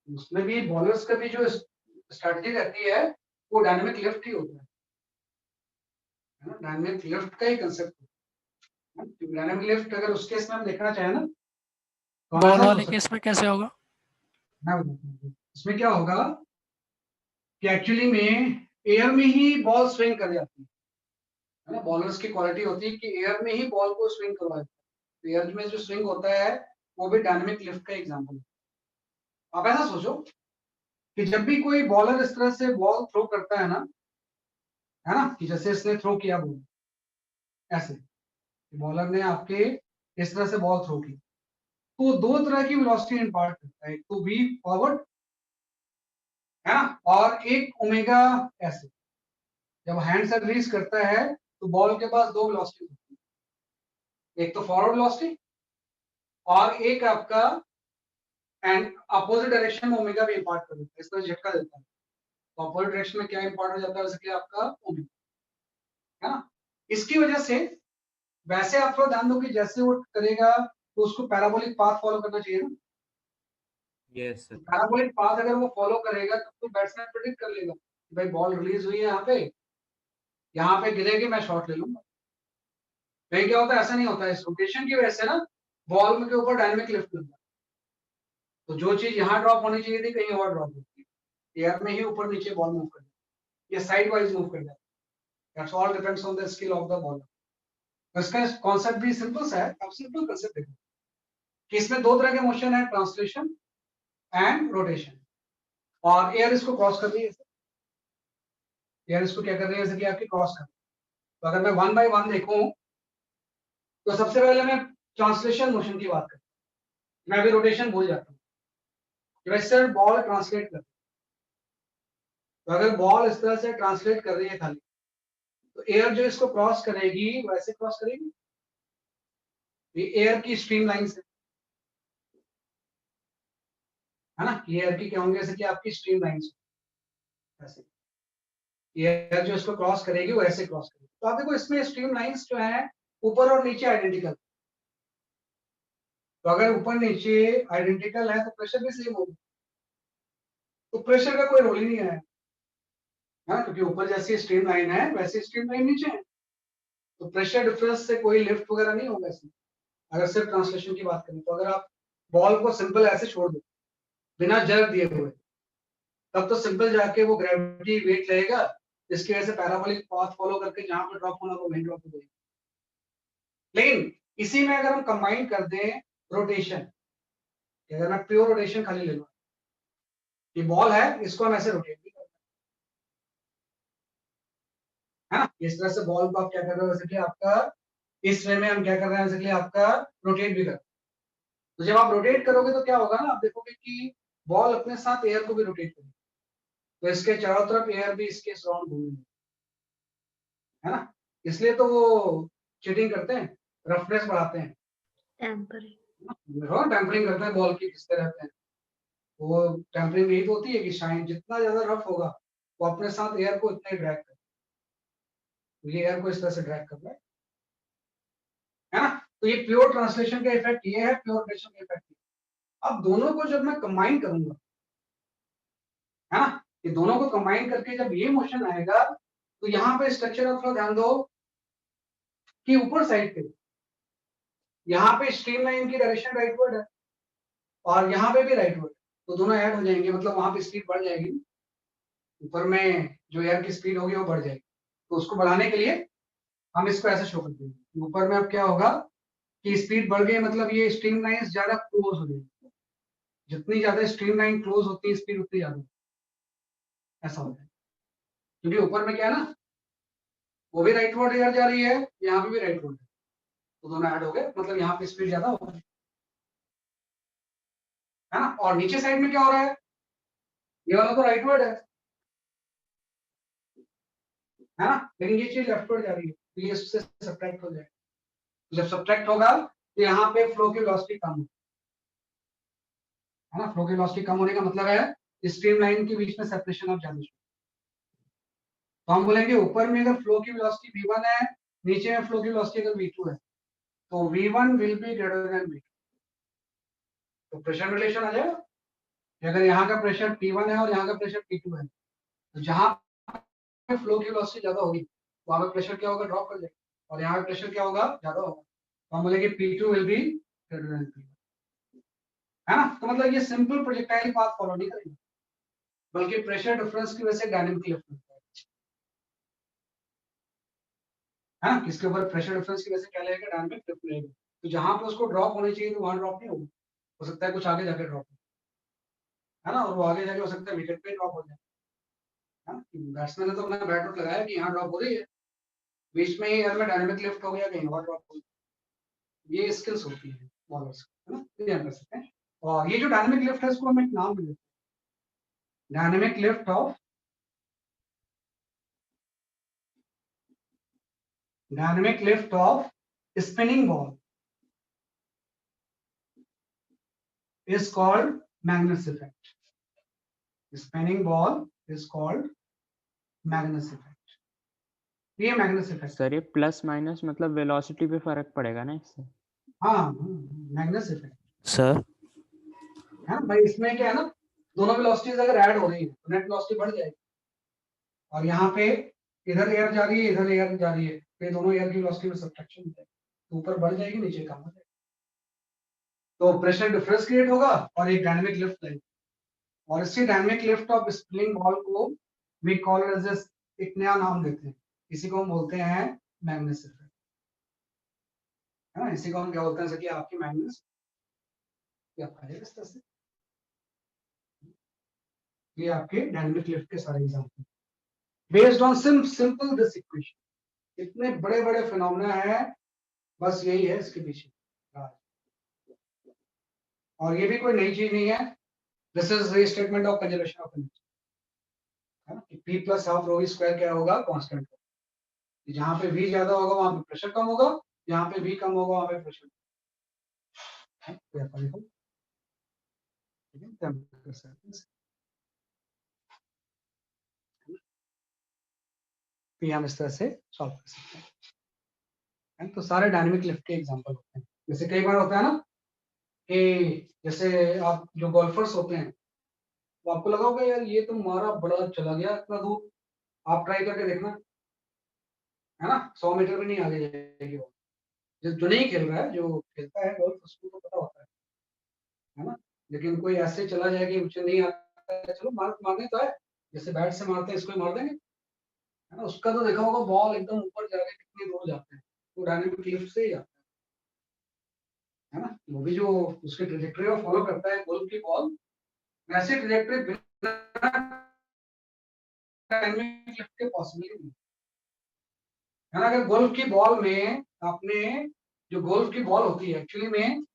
उसमें भी बॉलर्स का भी जो स्ट्रेटजी रहती है वो डायनामिक लिफ्ट ही होता है ना। डायनामिक लिफ्ट का ही कंसेप्ट है, डायनामिक लिफ्ट अगर उस केस में हम देखना चाहें ना तो बॉल वाले केस में कैसे होगा? मैं बताता हूँ इसमें क्या होगा कि एक्चुअली में एयर में ही बॉल स्विंग कर जाती है ना। बॉलर्स की क्वालिटी होती है कि एयर में ही बॉल को स्विंग करवा देते हैं, तो एयर में जो स्विंग होता है वो भी डायनामिक लिफ्ट का एग्जांपल है। आप ऐसा सोचो कि जब भी कोई बॉलर इस तरह से बॉल थ्रो करता है ना, कि जैसे इसने थ्रो किया बॉल ऐसे, बॉलर ने आपके इस तरह से बॉल थ्रो की, तो दो तरह की वेलोसिटी इंपार्ट करता है, एक तो v फॉरवर्ड, है ना, और एक ओमेगा ऐसे। जब हैंड से रिलीज करता है तो बॉल के पास दो वेलोसिटी होती है, एक तो फॉरवर्ड वेलोसिटी और एक आपका एंड अपोजिट डायरेक्शन में ओमेगा भी इंपार्ट कर देता है, इस तरह झटका देता है, तो अपोजिट डायरेक्शन में क्या इंपार्ट हो जाता है, जैसे कि आपका ओमेगा, है ना। इसकी वजह से वैसे आप थोड़ा ध्यान दो कि जैसे वो करेगा तो उसको पैराबोलिक पाथ फॉलो करना चाहिए ना। Yes sir. पैराबोलिक पाथ अगर वो फॉलो करेगा तो बैट्समैन प्रेडिक्ट कर लेगा कि भाई बॉल रिलीज हुई है यहाँ पे गिरेगी, मैं शॉट ले लूंगा। लेकिन क्या होता है, ऐसा नहीं होता है, इस रोटेशन की वजह से ना बॉल के ऊपर डायनामिक लिफ्ट मिलता है, तो जो चीज यहाँ ड्रॉप होनी चाहिए थी कहीं और ड्रॉप होती है, एयर में ही ऊपर नीचे बॉल मूव कर जाती है या साइड वाइज मूव कर जाती है। That's all depends on the skill of the bowler. तो इसका कॉन्सेप्ट भी सिंपल सा है, अब सिंपल कॉन्सेप्ट देखो कि इसमें दो तरह के मोशन है, ट्रांसलेशन एंड रोटेशन, और एयर इसको क्रॉस कर रही है, एयर इसको क्या कर रही है, जैसे कि आपकी क्रॉस कर रही है। तो अगर मैं 1 बाय 1 देखूं तो सबसे पहले मैं ट्रांसलेशन मोशन की बात करता हूँ, मैं अभी रोटेशन भूल जाता हूँ। सर बॉल ट्रांसलेट कर, तो अगर बॉल इस तरह से ट्रांसलेट कर रही है खाली, तो एयर जो इसको क्रॉस करेगी वैसे क्रॉस करेगी, ये एयर की स्ट्रीम लाइन से, है ना। ये एयर की क्या होंगे, जैसे कि आपकी स्ट्रीम लाइंस ऐसे, ये एयर जो इसको क्रॉस करेगी वो ऐसे क्रॉस करेगी। तो आप देखो इसमें स्ट्रीम लाइंस जो है ऊपर और नीचे आइडेंटिकल, तो अगर ऊपर नीचे आइडेंटिकल है तो प्रेशर भी सेम होगा, तो प्रेशर का कोई रोल ही नहीं है, हाँ, क्योंकि ऊपर जैसी स्ट्रीम लाइन है वैसी स्ट्रीम लाइन नीचे है, तो प्रेशर डिफरेंस से कोई लिफ्ट वगैरह नहीं होगा इसमें। अगर सिर्फ ट्रांसलेशन की बात करें तो अगर आप बॉल को सिंपल ऐसे छोड़ दो बिना जर्क दिए हुए, तब तो सिंपल जाके वो ग्रेविटी वेट लगेगा, इसकी वजह से पैराबोलिक पाथ फॉलो करके जहां पे ड्रॉप होना वो वहीं ड्रॉप हो जाएगी। लेकिन इसी में अगर हम कंबाइन कर दें रोटेशन, अगर मैं प्योर रोटेशन खाली ले लूं, ये बॉल है इसको हम ऐसे रोटेट भी करते हैं, है ना। इस तरह से बॉल को आप क्या कर रहे हो, जैसे कि आपका इस वे में हम क्या कर रहे हैं, जैसे कि आपका रोटेट भी कर रहे हैं। तो जब आप रोटेट करोगे तो क्या होगा ना, आप देखोगे कि बॉल अपने साथ एयर को भी रोटेट करेगी, तो इसके चारों तरफ एयर भी इसके सराउंड घूमेंगे, है ना। इसलिए तो वो चीटिंग करते हैं, रफनेस बढ़ाते हैं, टेम्परिंग करते हैं, बॉल की खींचते रहते हैं। वो टेम्परिंग यही तो होती है कि शाइन जितना ज्यादा रफ होगा वो अपने साथ एयर को इतना ही ड्रैग करे, तो ये एयर को इस तरह से ड्रैग कर रहा है ना। तो ये प्योर ट्रांसलेशन का इफेक्ट ये है, प्योर रोटेशन का इफेक्ट। अब दोनों को जब मैं कंबाइन करूंगा, है ना, ये दोनों को कंबाइन करके जब ये मोशन आएगा तो यहाँ पे स्ट्रक्चर आप थोड़ा ध्यान दो कि ऊपर साइड पे यहाँ पे स्ट्रीम लाइन की डायरेक्शन राइटवर्ड है और यहाँ पे भी राइटवर्ड, तो दोनों ऐड हो जाएंगे, मतलब वहां पे स्पीड बढ़ जाएगी, ऊपर में जो एयर की स्पीड होगी वो बढ़ जाएगी। तो उसको बढ़ाने के लिए हम इसको ऐसे शो कर देंगे, ऊपर में अब क्या होगा कि स्पीड बढ़ गई, मतलब ये स्ट्रीम लाइन ज्यादा क्लोज हो जाएगी, जितनी ज्यादा स्ट्रीम लाइन क्लोज होती है स्पीड उतनी ज्यादा, ऐसा होता है। क्योंकि ऊपर में क्या है ना, वो भी राइटवर्ड एयर जा रही है, यहाँ पे भी राइटवर्ड है, तो दोनों ऐड हो गए, मतलब यहाँ पे स्पीड ज्यादा हो गई, है ना। और नीचे साइड में क्या हो रहा है, ये वाला तो राइटवर्ड है ना, लेकिन ये चीज लेफ्टवर्ड जा रही है, तो ये इससे सब्ट्रैक्ट हो जाएगा। जब सब्ट्रैक्ट होगा तो यहाँ पे फ्लो की वेलोसिटी कम है ना, फ्लो की वेलोसिटी कम होने का मतलब है स्ट्रीम लाइन के बीच में सेपरेशन ऑफ ज्यादा। तो हम बोलेंगे ऊपर में अगर फ्लो की वेलोसिटी v1 है, नीचे में फ्लो की वेलोसिटी अगर v2 है, तो v1 will be greater than v2, तो प्रेशर रिलेशन आ जाएगा। अगर यहाँ का प्रेशर P1 है और यहाँ का प्रेशर P2 है, तो जहाँ पे फ्लो की वेलोसिटी ज्यादा होगी वहां पे प्रेशर क्या होगा, ड्रॉप कर जाएगा, और यहाँ पे प्रेशर क्या होगा, ज्यादा होगा, तो हम बोलेंगे P2 will be greater than P1, है ना। तो मतलब ये सिंपल प्रोजेक्टाइल पाथ फॉलो नहीं करेगा, बल्कि प्रेशर डिफरेंस की वजह से डायनेमिक लिफ्ट होता है ना। किसके ऊपर, प्रेशर डिफरेंस की वजह से क्या लगेगा, डायनेमिक लिफ्ट लगेगा। तो जहां पे उसको ड्रॉप होनी चाहिए तो वहां ड्रॉप नहीं होगा, हो सकता है कुछ आगे जाके ड्रॉप हो, है ना, और वो आगे जाके हो सकता है विकेट पे ड्रॉप हो जाए, है ना। बैट्समैन ने तो अपना बैट उठ लगाया कि यहाँ ड्रॉप हो रही है, बीच में ही एयर में डायनेमिक लिफ्ट हो गया, कहीं और ड्रॉप हो गया। ये स्किल्स होती है बॉलर्स, है ना, ये ध्यान रख सकते हैं। और ये जो डायनेमिक लिफ्ट है इसको हम एक नाम दे देते हैं, dynamic lift off spinning ball is called Magnus effect. Spinning ball is called Magnus effect. ये Magnus effect। सर ये प्लस माइनस मतलब वेलोसिटी पे फर्क पड़ेगा ना इससे? हाँ, Magnus effect। सर है भाई, इसमें क्या है ना, दोनों वेलोसिटीज अगर ऐड हो रही है तो नेट वेलोसिटी बढ़ जाएगी, और यहाँ पे इधर एयर जा रही है इधर एयर जा रही है, तो दोनों एयर की वेलोसिटी में सब्ट्रैक्शन हो जाएगी, तो ऊपर बढ़ जाएगी नीचे कम हो जाएगी, तो प्रेशर डिफरेंस क्रिएट होगा और एक डायनेमिक लिफ्ट लगेगी। और इसी dynamic lift off spinning ball को वी कॉल एज एक नया नाम देते हैं, इसी को हम बोलते हैं मैग्नेस इफेक्ट, है ना। इसी को हम क्या बोलते हैं, जैसे कि आपकी मैग्नेस क्या है इस तरह से, ये आपके डायनेमिक लिफ्ट के सारे example based on simple this equation. इतने बड़े बड़े फिनोमेना है, बस यही है इसके पीछे, और ये भी कोई नई चीज नहीं है। This is restatement of conservation of energy, है ना। P प्लस हाफ रो स्क्वायर क्या होगा, कांस्टेंट। जहां पे V ज्यादा होगा वहां पे प्रेशर कम होगा, जहां पे V कम होगा वहां पे प्रेशर। ठीक है, तो हम कर सकते हैं, तो हम इस तरह से सॉल्व कर सकते हैं। तो सारे डायनेमिक लिफ्ट के एग्जांपल होते हैं। जैसे कई बार होता है ना कि जैसे आप जो गोल्फर्स होते हैं, तो आपको लगा होगा यार ये तो मारा बड़ा चला गया इतना दूर, आप ट्राई करके देखना, है ना, 100 मीटर भी नहीं आगे जाएगी वो। जो नहीं खेल रहा है, जो खेलता है गोल्फ, उसको तो पता होता है ना। लेकिन कोई ऐसे चला जाए कि मुझे नहीं आता है, चलो मारने तो है, जैसे बैट से मारते हैं इसको ही मार देंगे, है ना। उसका तो देखा होगा बॉल एकदम ऊपर जाके कितनी दूर जाते हैं, तो डायनेमिक लिफ्ट से ही जाता है ना। वो भी जो उसके ट्रेजेक्टरी को फॉलो करता है गोल्फ की बॉल, वैसे ट्रेजेक्टरी बिना डायनेमिक लिफ्ट के पॉसिबल नहीं है ना। अगर गोल्फ की बॉल में आपने, जो गोल्फ की बॉल होती है एक्चुअली में,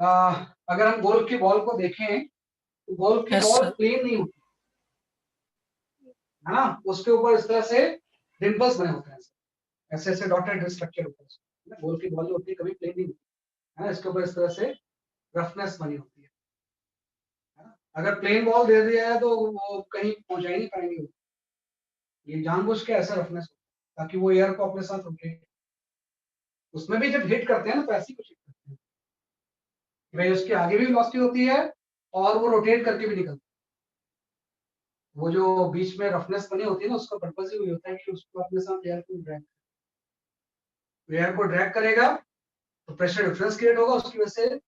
अगर हम गोल्फ की बॉल को देखें तो गोल्फ की यस बॉल सर। प्लेन नहीं होती, है ना। उसके ऊपर इस तरह से डिम्पल्स बने होते हैं, ऐसे ऐसे डॉटेड स्ट्रक्चर होता है। गोल्फ की बॉल जो होती है कभी प्लेन नहीं होती, है ना। इसके ऊपर इस तरह से रफनेस बनी होती है ना। अगर प्लेन बॉल दे दिया है तो वो कहीं पहुंचा ही नहीं पाएंगे, ये जानबूझ के ऐसा रफनेस होता है ताकि वो एयर को अपने साथ रोटेट, उसमें भी जब हिट करते हैं ना तो ऐसी कुछ हिट करते हैं कि भाई उसके आगे भी वेलोसिटी होती है और वो रोटेट करके भी निकलता है। वो जो बीच में रफनेस बनी होती है ना, उसका पर्पज ही वही होता है कि उसको अपने साथ एयर को ड्रैग करेगा, तो प्रेशर डिफरेंस क्रिएट होगा, उसकी वजह से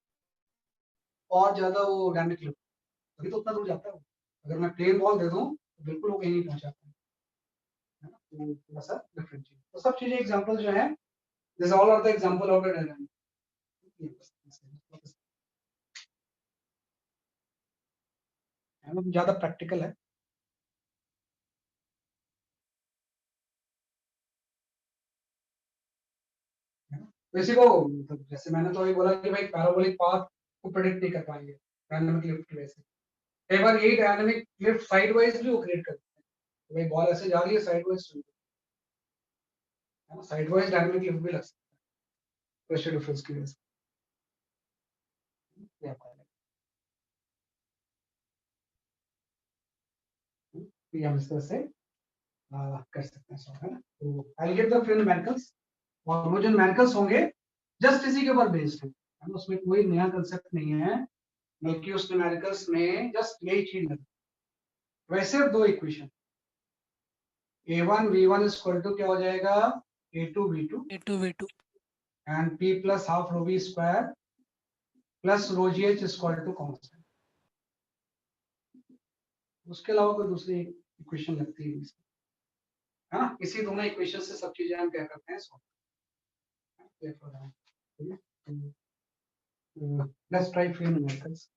और ज्यादा वो डायनेमिक लिफ्ट, तभी तो उतना दूर जाता है वो। अगर मैं प्लेन बॉल दे दूं तो बिल्कुल वो कहीं नहीं पहुंचाता है ना। तो थोड़ा सा डिफरेंट चीज, तो सब चीजें एग्जांपल जो है, this all are the example of the dynamic, है ना, ज्यादा प्रैक्टिकल है। तो इसी को मतलब जैसे मैंने तो अभी बोला कि भाई पैराबोलिक पाथ को प्रेडिक्ट नहीं कर पाएंगे डायनामिक लिफ्ट की वजह से। कई बार यही डायनामिक लिफ्ट साइड वाइज भी वो क्रिएट करते हैं, तो भाई बॉल ऐसे जा रही है साइड वाइज, है ना, साइड वाइज डायनामिक लिफ्ट भी लग सकता है प्रेशर डिफरेंस की वजह से। तो ये हम इस तरह से कर सकते हैं सॉल्व, है ना। तो I will get the free numericals, और वो जो न्यूमेरिकल्स होंगे जस्ट इसी के ऊपर बेस्ड है ना, उसमें कोई नया कंसेप्ट नहीं है, बल्कि उस न्यूमेरिकल्स में जस्ट यही चीज है। वैसे दो equation a1 v1 is equal to क्या हो जाएगा, a2 v2 A2V2 and p plus half rho v square plus rho g h is equal to constant. उसके अलावा कोई दूसरी इक्वेशन लगती है, है ना। इसी दोनों इक्वेशन से सब चीजें हम क्या करते हैं solve. Let's try free numericals.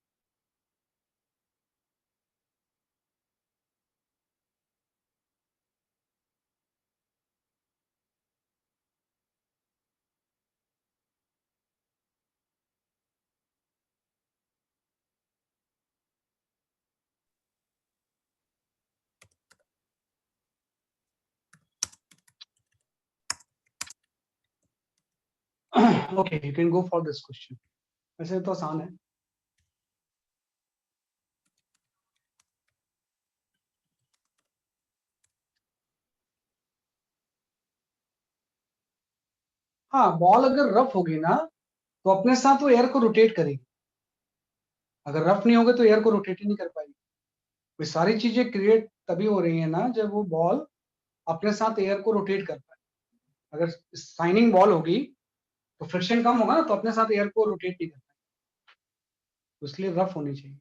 Okay, you can go for this question. वैसे तो आसान है। हाँ, बॉल अगर रफ होगी ना तो अपने साथ वो एयर को रोटेट करेगी, अगर रफ नहीं होगा तो एयर को रोटेट ही नहीं कर पाएगी। ये सारी चीजें क्रिएट तभी हो रही है ना जब वो बॉल अपने साथ एयर को रोटेट कर पाए। अगर साइनिंग बॉल होगी तो फ्रिक्शन कम होगा ना, तो अपने साथ एयर को रोटेट नहीं कर पाएगी, तो इसलिए रफ होनी चाहिए।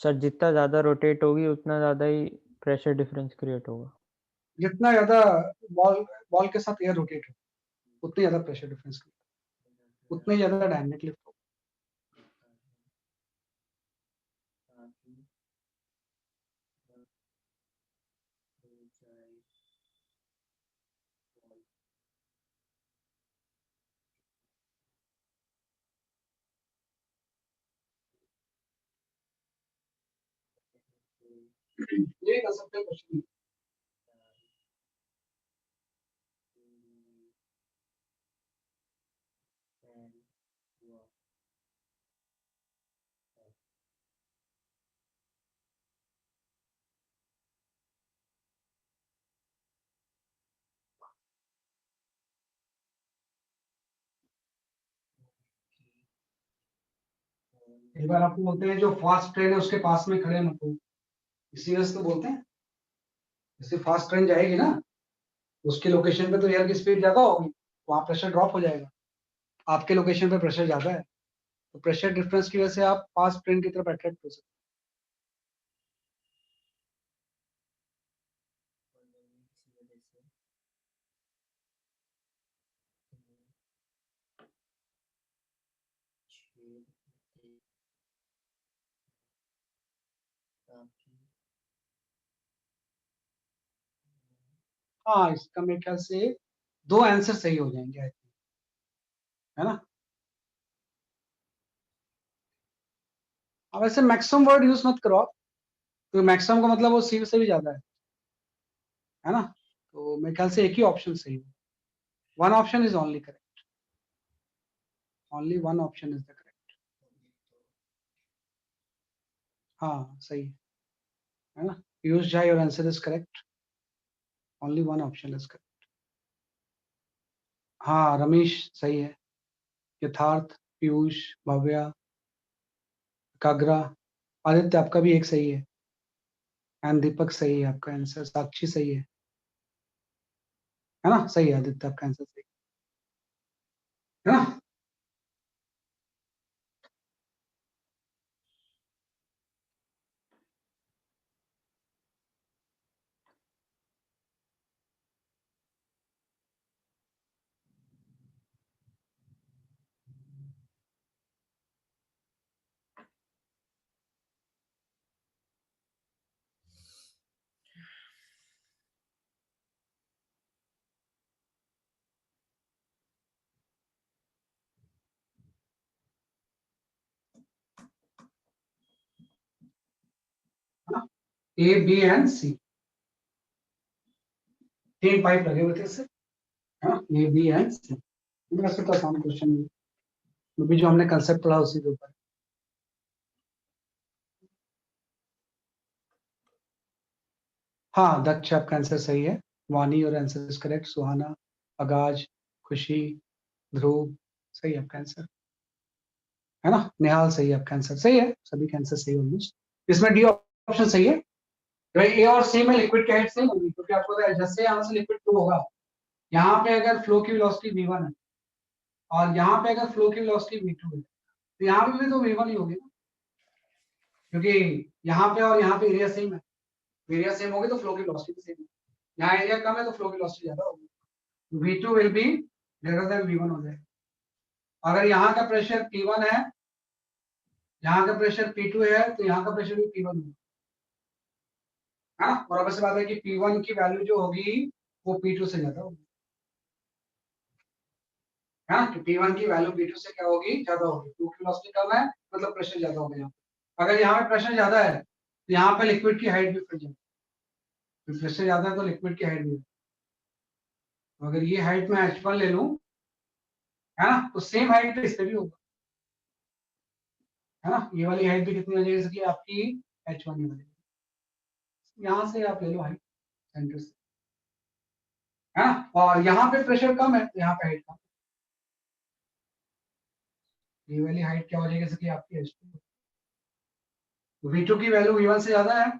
सर जितना ज़्यादा रोटेट होगी उतना ज़्यादा ही प्रेशर डिफरेंस क्रिएट होगा। जितना ज्यादा बॉल के साथ एयर रोटेट हो उतनी ज्यादा प्रेशर डिफरेंस, उतनी ज्यादा डायनेमिक लिफ्ट होगा। ये कर सकते हैं क्वेश्चन। कई बार आपको बोलते हैं जो फास्ट ट्रेन है उसके पास में खड़े मत हो, इसी वजह से तो बोलते हैं। जैसे फास्ट ट्रेन जाएगी ना, उसके लोकेशन पे तो एयर की स्पीड ज्यादा होगी, वहाँ प्रेशर ड्रॉप हो जाएगा। आपके लोकेशन पे प्रेशर ज्यादा है, तो प्रेशर डिफरेंस की वजह से आप फास्ट ट्रेन की तरफ अट्रैक्ट हो सकते हैं। हाँ, इसका मेरे ख्याल से 2 आंसर सही हो जाएंगे, I think, है ना? अब ऐसे मैक्सिमम वर्ड यूज मत करो आप, तो मैक्सिमम का मतलब वो सी से भी ज्यादा है ना? तो मेरे ख्याल से एक ही ऑप्शन सही है। One option is only correct, only one option is the correct. हाँ सही है ना? Piyush Jha, your answer is correct, only one option is correct. हाँ रमेश सही है, यथार्थ, पीयूष, भव्या, कागरा, आदित्य आपका भी एक सही है, एंड दीपक सही है आपका आंसर, साक्षी सही है ना? सही है आदित्य, आपका आंसर सही है ना? A B and C, 3 pipe लगे हुए थे इससे, है ना? ए बी एंड सी, वैसे तो आसान क्वेश्चन है, अभी जो हमने कंसेप्ट पढ़ा उसी के ऊपर। हाँ दक्ष, आपका आंसर सही है। वानी, और आंसर इज करेक्ट। सुहाना, अगाज, खुशी, ध्रुव, सही है आपका आंसर, है ना? निहाल सही है आपका आंसर, सही है, सभी का आंसर सही ऑलमोस्ट। इसमें डी ऑप्शन सही है। ए और सी में लिक्विड की हाइट सेम होगी, क्योंकि आपको पता है जैसे यहाँ से लिक्विड फ्लो होगा, यहाँ पे अगर फ्लो की वेलोसिटी v1 है और यहाँ पे अगर फ्लो की वेलोसिटी v2 है, तो यहाँ पे भी तो v1 ही होगी ना, क्योंकि यहाँ पे और यहाँ पे एरिया सेम है। एरिया सेम होगी तो फ्लो की वेलोसिटी भी सेम है। यहाँ एरिया कम है तो फ्लो की वेलोसिटी ज्यादा होगी, v2 will be greater than v1 हो जाएगा। अगर यहाँ का प्रेशर P1 है, यहाँ का प्रेशर P2 है, तो यहाँ का प्रेशर भी P1 होगा, है ना? और अब ऐसी बात है कि P1 की वैल्यू जो होगी वो P2 से ज्यादा होगी, है ना? तो P1 की वैल्यू P2 से क्या होगी, ज्यादा होगी। फ्लो की वेलोसिटी कम है मतलब प्रेशर ज्यादा होगा यहाँ पे। अगर यहाँ पे प्रेशर ज्यादा है तो यहाँ पे लिक्विड की हाइट भी बढ़ जाएगी, प्रेशर ज्यादा है तो लिक्विड की हाइट भी। तो अगर ये हाइट में h1 ले लूं, है ना, तो सेम हाइट इस पे भी होगा, है ना? ये वाली हाइट भी कितनी हो जाएगी, जैसे कि आपकी h1 ही बनेगी। यहाँ से आप ले लो हाइट सेंटर से, है ना? और यहाँ पे प्रेशर कम है तो यहाँ पे हाइट कम, ये वाली हाइट क्या हो जाएगी, जैसे कि आपकी h2, v2 की वैल्यू v1 से ज्यादा है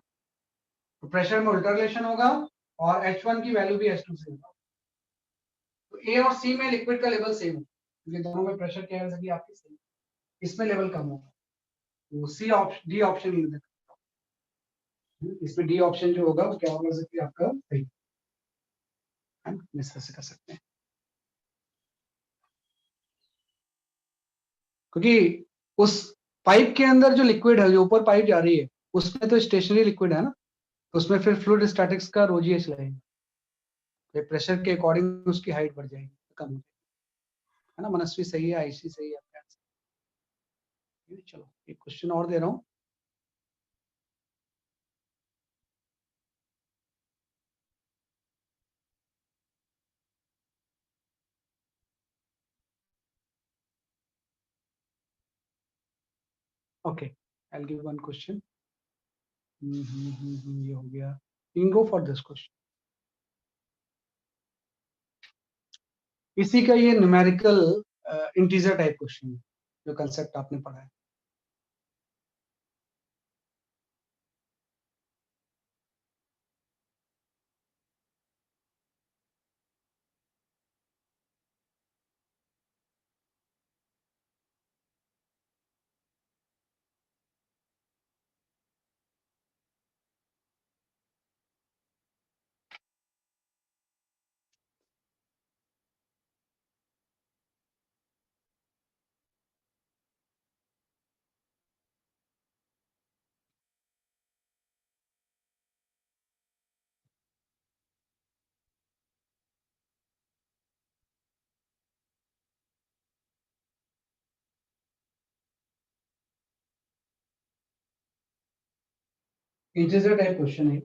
तो प्रेशर में उल्टा रिलेशन होगा, और h1 की वैल्यू भी h2 से होगा। तो ए और सी में लिक्विड का लेवल सेम है, क्योंकि दोनों में प्रेशर क्या है, जैसे कि आपकी सेम, इसमें लेवल कम होगा, तो सी ऑप्शन, डी ऑप्शन ही होगा। इसमें डी ऑप्शन जो होगा वो क्या होगा, जैसे कि आपका सही, है ना? इस तरह से कर सकते हैं, क्योंकि उस पाइप के अंदर जो लिक्विड है, जो ऊपर पाइप जा रही है, उसमें तो स्टेशनरी लिक्विड है ना, तो उसमें फिर फ्लूइड स्टैटिक्स का ρgh लगेगा, तो प्रेशर के अकॉर्डिंग उसकी हाइट बढ़ जाएगी, कम हो जाएगी, है ना? मनस्वी सही है, आईसी सही है आपका आंसर। चलो एक क्वेश्चन और दे रहा हूँ। Okay, I will give one question. ये हो गया, you can go for this question। इसी का ये न्यूमेरिकल इंटीजर टाइप क्वेश्चन है, जो कंसेप्ट आपने पढ़ा है। इंटीजर टाइप क्वेश्चन है।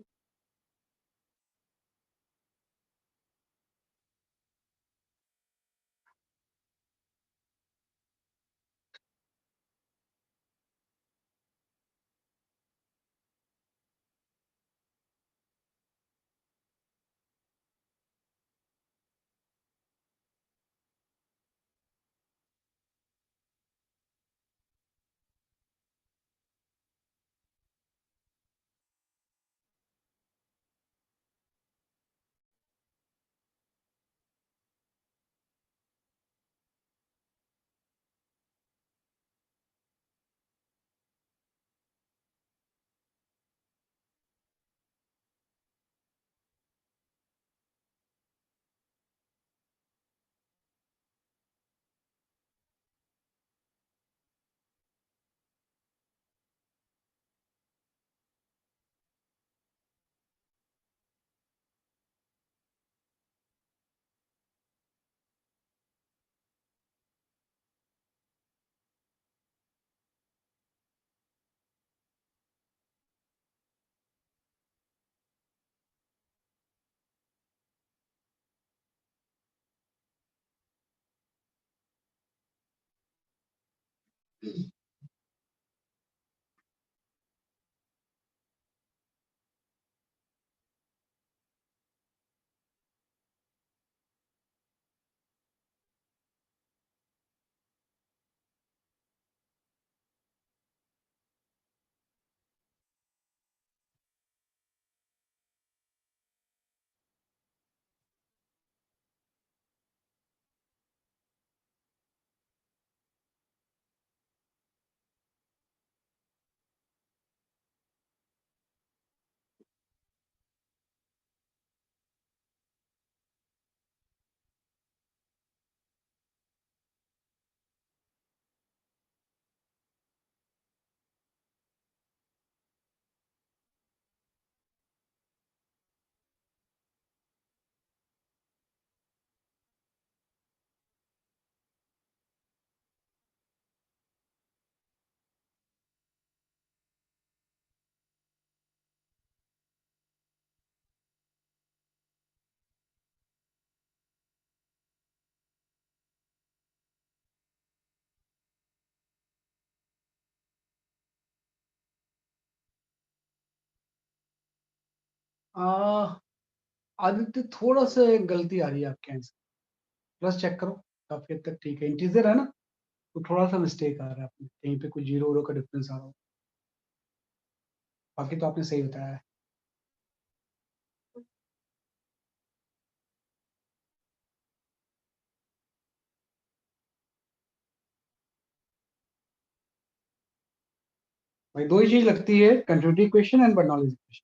आदित्य थोड़ा सा गलती आ रही है आपके आंसर, प्लस चेक करो, काफी हद तक ठीक है। इंटीजर है ना, तो थोड़ा सा मिस्टेक आ रहा है, आपने कहीं पे कुछ जीरो का डिफरेंस आ रहा हो, बाकी तो आपने सही बताया है। भाई दो ही चीज लगती है, continuity equation and Bernoulli's equation.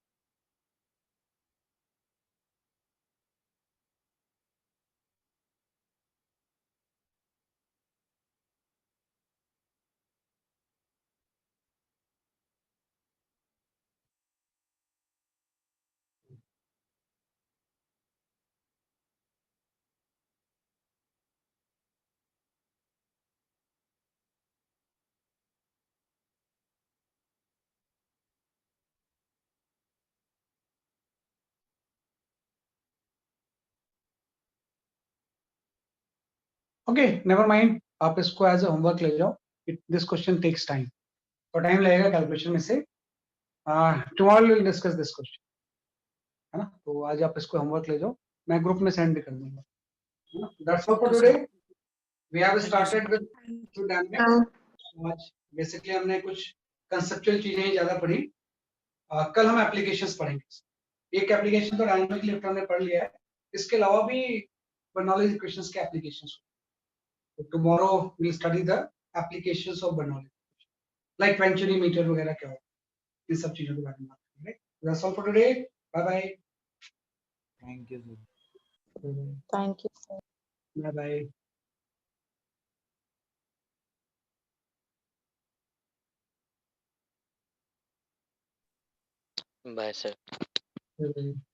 Okay, never mind, आप इसको एज ए होमवर्क ले जाओ। दिस क्वेश्चन टेक्स टाइम, तो टाइम लगेगा कैलकुलेशन में से। Tomorrow will discuss this question, है ना। तो आज आप इसको होमवर्क ले जाओ, मैं ग्रुप में सेंड भी कर दूंगा, है ना। That's all for Okay, today. sir. We have Thank you, sir. Started with dynamics. आज बेसिकली हमने कुछ कंसेप्चुअल चीजें ही ज्यादा पढ़ी। कल हम एप्लीकेशंस पढ़ेंगे। एक एप्लीकेशन तो डायनामिक लिफ्ट हमने पढ़ लिया है, इसके अलावा भी बर्नौलीज इक्वेशंस के applications. So tomorrow we'll study the applications of Bernoulli, like Venturi meter वगैरह क्या होता है, इन सब चीजों के बारे में बात करेंगे। That's all for today. Bye bye. Thank you sir. Thank you, sir. Bye bye. Bye sir. Bye bye.